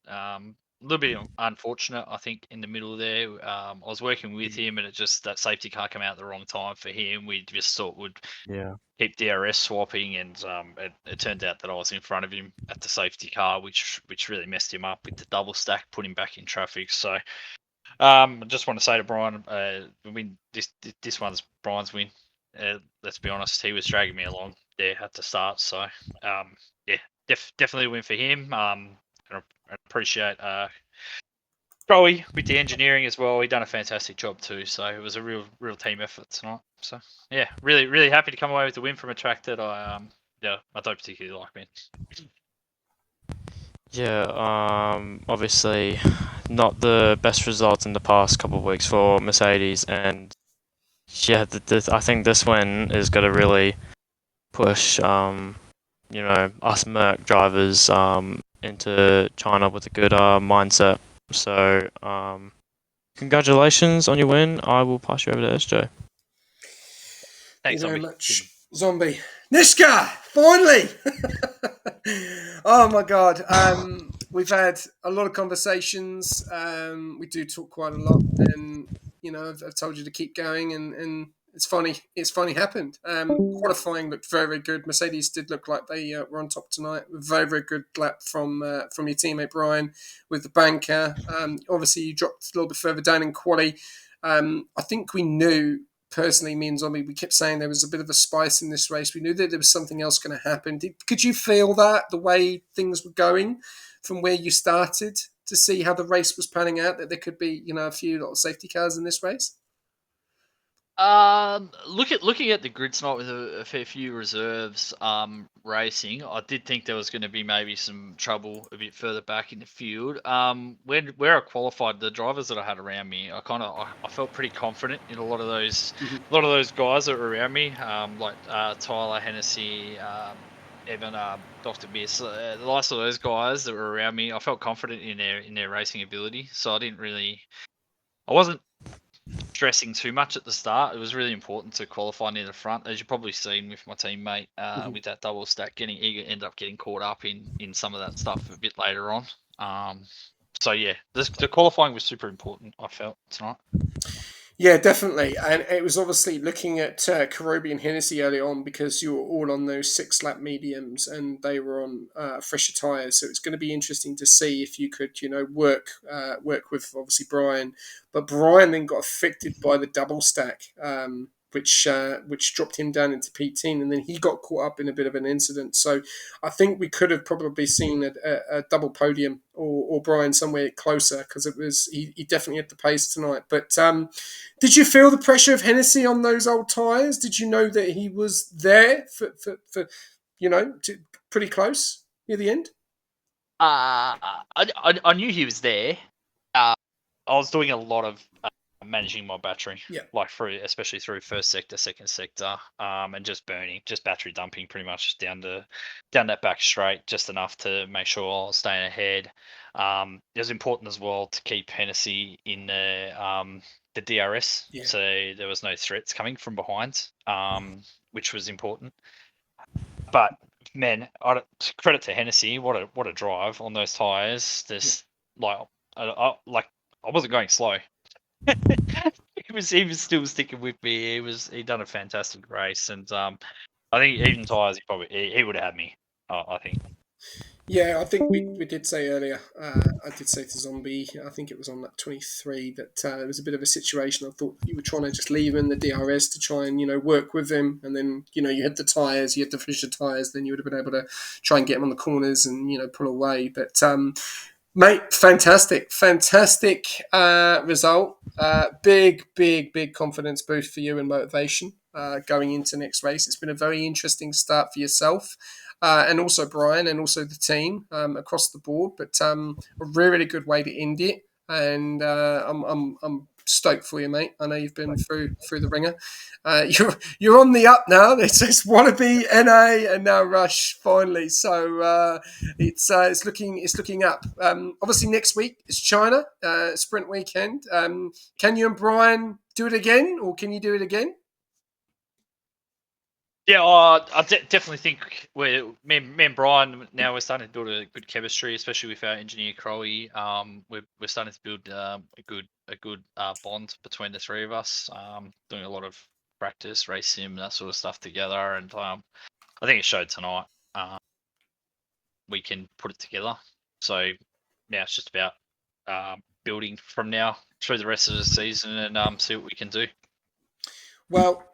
A little bit unfortunate, I think, in the middle there. I was working with him, and it just that safety car came out at the wrong time for him. We just thought would keep DRS swapping, and it turned out that I was in front of him at the safety car, which really messed him up with the double stack, put him back in traffic. So I just want to say to Brian, this one's Brian's win. Let's be honest, he was dragging me along there at the start. So definitely a win for him. I appreciate Crowy with the engineering as well. He done a fantastic job too. So it was a real team effort tonight. So yeah, really happy to come away with the win from a track that I don't particularly like, man. Yeah, obviously not the best results in the past couple of weeks for Mercedes, and yeah, I think this win is going to really push, us Merc drivers into China with a good mindset. So, congratulations on your win. I will pass you over to SJ. Thanks very Zombie. much, Zombie. Nishka, finally! Oh my god. We've had a lot of conversations. We do talk quite a lot, and I've told you to keep going, and it's funny. It's finally happened. Qualifying looked very, very good. Mercedes did look like they were on top tonight. Very, very good lap from your teammate Brian with the banker. Obviously, you dropped a little bit further down in quali. I think we knew personally, me and Zombie, we kept saying there was a bit of a spice in this race. We knew that there was something else going to happen. Could you feel that the way things were going from where you started to see how the race was panning out, that there could be, a few little safety cars in this race? Looking at the grid tonight with a fair few reserves racing, I did think there was going to be maybe some trouble a bit further back in the field. Where I qualified, the drivers that I had around me, I felt pretty confident in a lot of those guys that were around me, like Tyler Hennessy, Evan, Dr. Biss, the likes of those guys that were around me. I felt confident in their racing ability, so I wasn't stressing too much at the start. It was really important to qualify near the front, as you've probably seen with my teammate with that double stack. He ended up getting caught up in some of that stuff a bit later on. So yeah, the qualifying was super important, I felt, tonight. Yeah, definitely. And it was obviously looking at Karobi and Hennessy early on, because you were all on those 6-lap mediums and they were on fresher tyres. So it's going to be interesting to see if you could, work with obviously Brian. But Brian then got affected by the double stack, which dropped him down into P10, and then he got caught up in a bit of an incident. So I think we could have probably seen a double podium, or Brian somewhere closer, because he definitely had the pace tonight. But did you feel the pressure of Hennessy on those old tyres? Did you know that he was there for pretty close near the end? I knew he was there. I was doing a lot of managing my battery, like especially through first sector, second sector, and just battery dumping pretty much down that back straight, just enough to make sure I was staying ahead. It was important as well to keep Hennessy in the DRS, so there was no threats coming from behind, which was important. But man, credit to Hennessy, what a drive on those tires. I wasn't going slow. he was still sticking with me. He done a fantastic race, and I think even tires he would have had me. I think. Yeah, I think we did say earlier. I did say to Zombie, I think it was on that 23, that there was a bit of a situation. I thought you were trying to just leave him in the DRS to try and work with him, and then you had the tyres, you had the Fisher tyres, then you would have been able to try and get him on the corners and pull away. But mate, fantastic result. Big confidence boost for you and motivation going into next race. It's been a very interesting start for yourself. And also Brian, and also the team across the board. But a really good way to end it, and I'm stoked for you, mate. I know you've been through the ringer. You're on the up now. It says Wannabe, NA, and now Rush finally. So it's looking up. Obviously next week is China sprint weekend. Can you and Brian do it again, or can you do it again? Yeah, I definitely think me and Brian, now we're starting to build a good chemistry, especially with our engineer Crowley. We're starting to build a good bond between the three of us. Doing a lot of practice, race sim, that sort of stuff together, and I think it showed tonight. We can put it together. So now it's just about building from now through the rest of the season, and see what we can do. Well,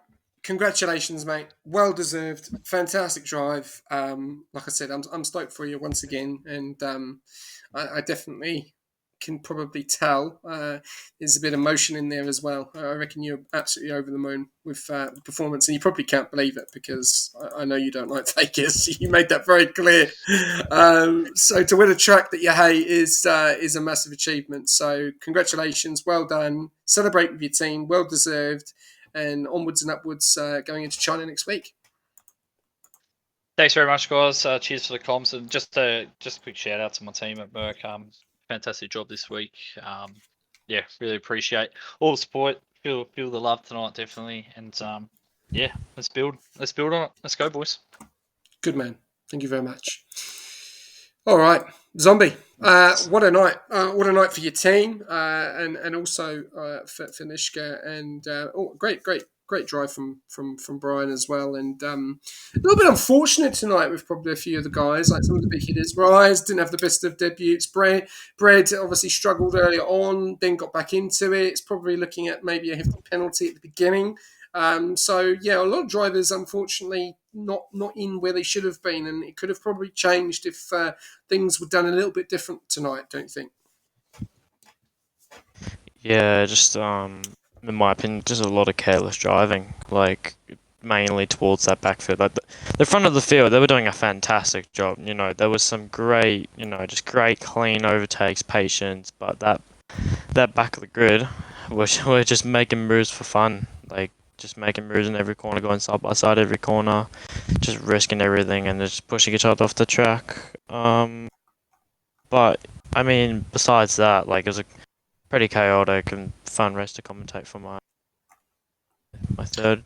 congratulations, mate. Well deserved. Fantastic drive. Like I said, I'm stoked for you once again, and I definitely can probably tell there's a bit of emotion in there as well. I reckon you're absolutely over the moon with the performance, and you probably can't believe it, because I know you don't like fakers. You made that very clear. So to win a track that you hate is a massive achievement. So congratulations, well done. Celebrate with your team, well deserved. And onwards and upwards going into China next week. Thanks very much, guys. Cheers for the comms, and just a quick shout out to my team at Merck. Fantastic job this week. Yeah, really appreciate all the support. Feel the love tonight, definitely, and yeah, let's build on it. Let's go, boys. Good man. Thank you very much. All right, Zombie. What a night! What a night for your team, and also for Nishka. And great drive from Brian as well. And a little bit unfortunate tonight with probably a few of the guys, like some of the big hitters. Rise didn't have the best of debuts. Bread obviously struggled earlier on, then got back into it. It's probably looking at maybe a hefty penalty at the beginning. So yeah, a lot of drivers unfortunately not in where they should have been, and it could have probably changed if things were done a little bit different tonight. Don't you think? Yeah, just in my opinion, just a lot of careless driving, like mainly towards that backfield. Like the front of the field, they were doing a fantastic job. You know, there was some great, just great clean overtakes, patience, but that back of the grid, we're just making moves for fun, like just making moves in every corner, going side by side every corner, just risking everything and just pushing each other off the track. But I mean, besides that, like it was a pretty chaotic and fun race to commentate for my third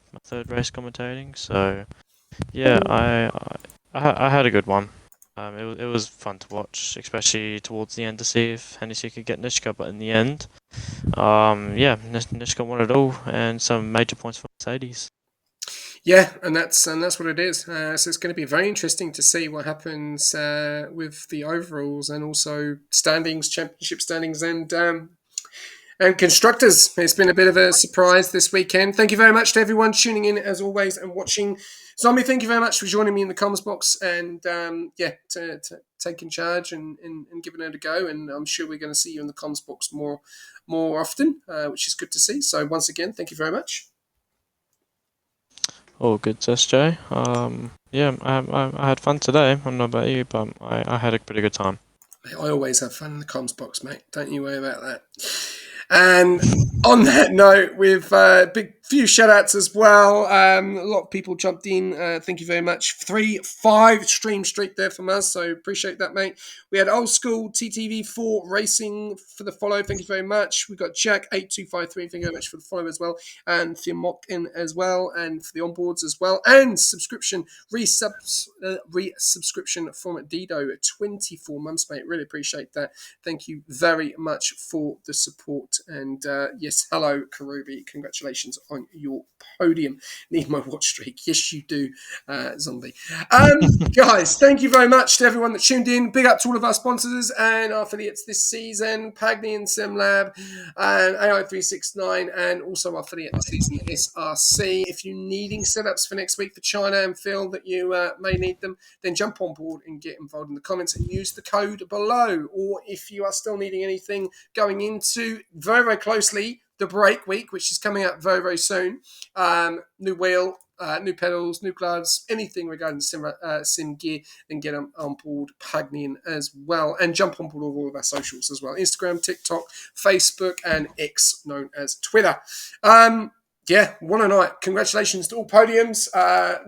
race commentating. So yeah, I had a good one. It was fun to watch, especially towards the end to see if Hennessy could get Nishka. But in the end, Nishka won it all and some major points for Mercedes. Yeah, and that's what it is. So it's going to be very interesting to see what happens with the overalls and also standings, championship standings, and constructors. It's been a bit of a surprise this weekend. Thank you very much to everyone tuning in as always and watching. Zombie, thank you very much for joining me in the comms box and to taking charge and giving it a go. And I'm sure we're going to see you in the comms box more often, which is good to see. So once again, thank you very much. All good, SJ. I had fun today. I don't know about you, but I had a pretty good time. I always have fun in the comms box, mate. Don't you worry about that. And on that note, with a big few shout outs as well. A lot of people jumped in. Thank you very much. 3-5 stream streak there from us. So appreciate that, mate. We had old school TTV4 Racing for the follow. Thank you very much. We got Jack8253. Thank you very much for the follow as well. And Theomock in as well. And for the onboards as well. And subscription, resubscription from Dido at 24 months, mate. Really appreciate that. Thank you very much for the support. And yes, hello, Karubi. Congratulations on your podium. Need my watch streak. Yes, you do, Zombie. Guys, thank you very much to everyone that tuned in. Big up to all of our sponsors and our affiliates this season, Pagni and SimLab and AI369, and also our affiliate this season, SRC. If you're needing setups for next week for China and feel that you may need them, then jump on board and get involved in the comments and use the code below. Or if you are still needing anything going into very, very closely the break week, which is coming up very, very soon, new wheel, new pedals, new gloves, anything regarding sim gear, then get on board Pagnian as well. And jump on board all of our socials as well. Instagram, TikTok, Facebook, and X, known as Twitter. Yeah, what a night. Congratulations to all podiums.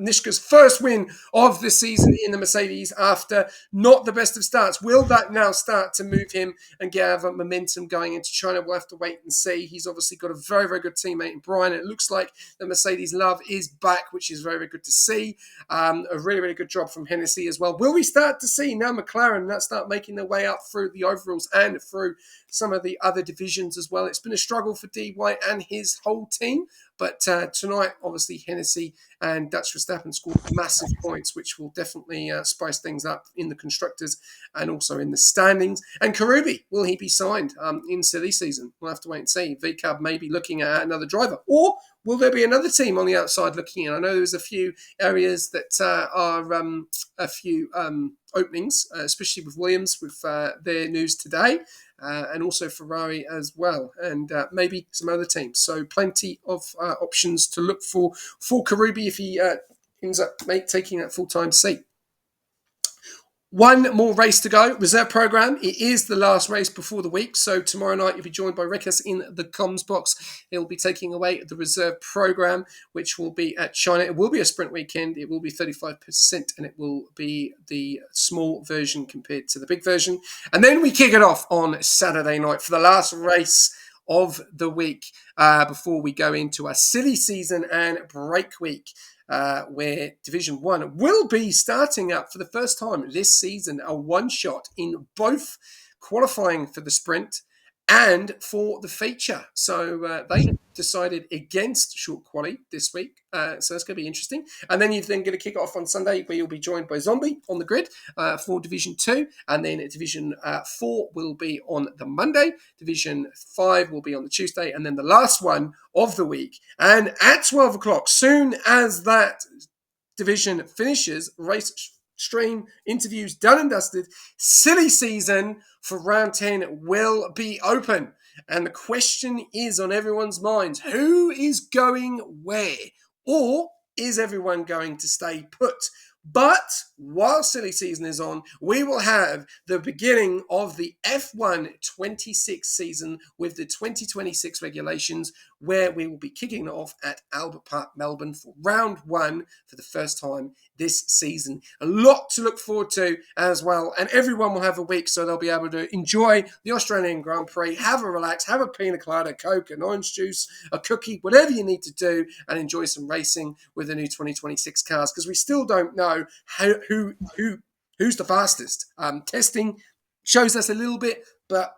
Nishka's first win of the season in the Mercedes after not the best of starts. Will that now start to move him and get momentum going into China? We'll have to wait and see. He's obviously got a very, very good teammate in Brian. It looks like the Mercedes love is back, which is very, very good to see. A really, really good job from Hennessy as well. Will we start to see now McLaren that start making their way up through the overalls and through some of the other divisions as well? It's been a struggle for DY and his whole team. But tonight, obviously, Hennessy and Dutch Verstappen scored massive points, which will definitely spice things up in the constructors and also in the standings. And Karubi, will he be signed in silly season? We'll have to wait and see. VCAB may be looking at another driver. Or will there be another team on the outside looking in? I know there's a few areas that are a few openings, especially with Williams, with their news today. And also Ferrari as well, and maybe some other teams. So plenty of options to look for Karubi if he ends up taking that full-time seat. One more race to go. Reserve program. It is the last race before the week. So tomorrow night you'll be joined by Rekas in the comms box. He'll be taking away the reserve program, which will be at China. It will be a sprint weekend. It will be 35%, and it will be the small version compared to the big version. And then we kick it off on Saturday night for the last race of the week before we go into a silly season and break week. Where Division 1 will be starting up for the first time this season, a one-shot in both qualifying for the sprint and for the feature. So they decided against short quali this week. So that's going to be interesting. And then you're then going to kick off on Sunday, where you'll be joined by Zombie on the grid for Division 2. And then Division 4 will be on the Monday. Division 5 will be on the Tuesday. And then the last one of the week. And at 12 o'clock, soon as that division finishes, race stream interviews done and dusted, silly season for round 10 will be open. And the question is on everyone's minds, who is going where? Or is everyone going to stay put? But while silly season is on, we will have the beginning of the F1 26 season with the 2026 regulations, where we will be kicking it off at Albert Park, Melbourne for round 1 for the first time this season. A lot to look forward to as well. And everyone will have a week, so they'll be able to enjoy the Australian Grand Prix, have a relax, have a pina colada, Coke, an orange juice, a cookie, whatever you need to do, and enjoy some racing with the new 2026 cars, because we still don't know who's the fastest. Testing shows us a little bit, but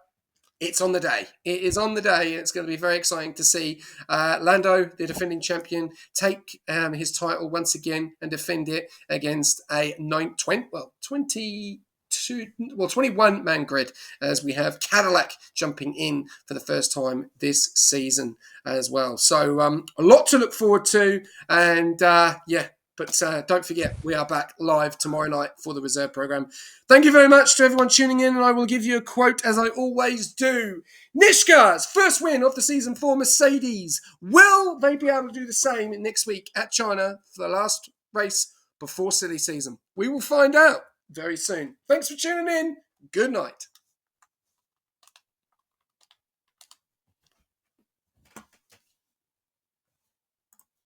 it's on the day. It is on the day. It's going to be very exciting to see Lando, the defending champion, take his title once again and defend it against a 21-man grid, as we have Cadillac jumping in for the first time this season as well. So a lot to look forward to. And but don't forget, we are back live tomorrow night for the reserve program. Thank you very much to everyone tuning in, and I will give you a quote as I always do. Nishka's first win of the season for Mercedes. Will they be able to do the same next week at China for the last race before silly season? We will find out very soon. Thanks for tuning in. Good night.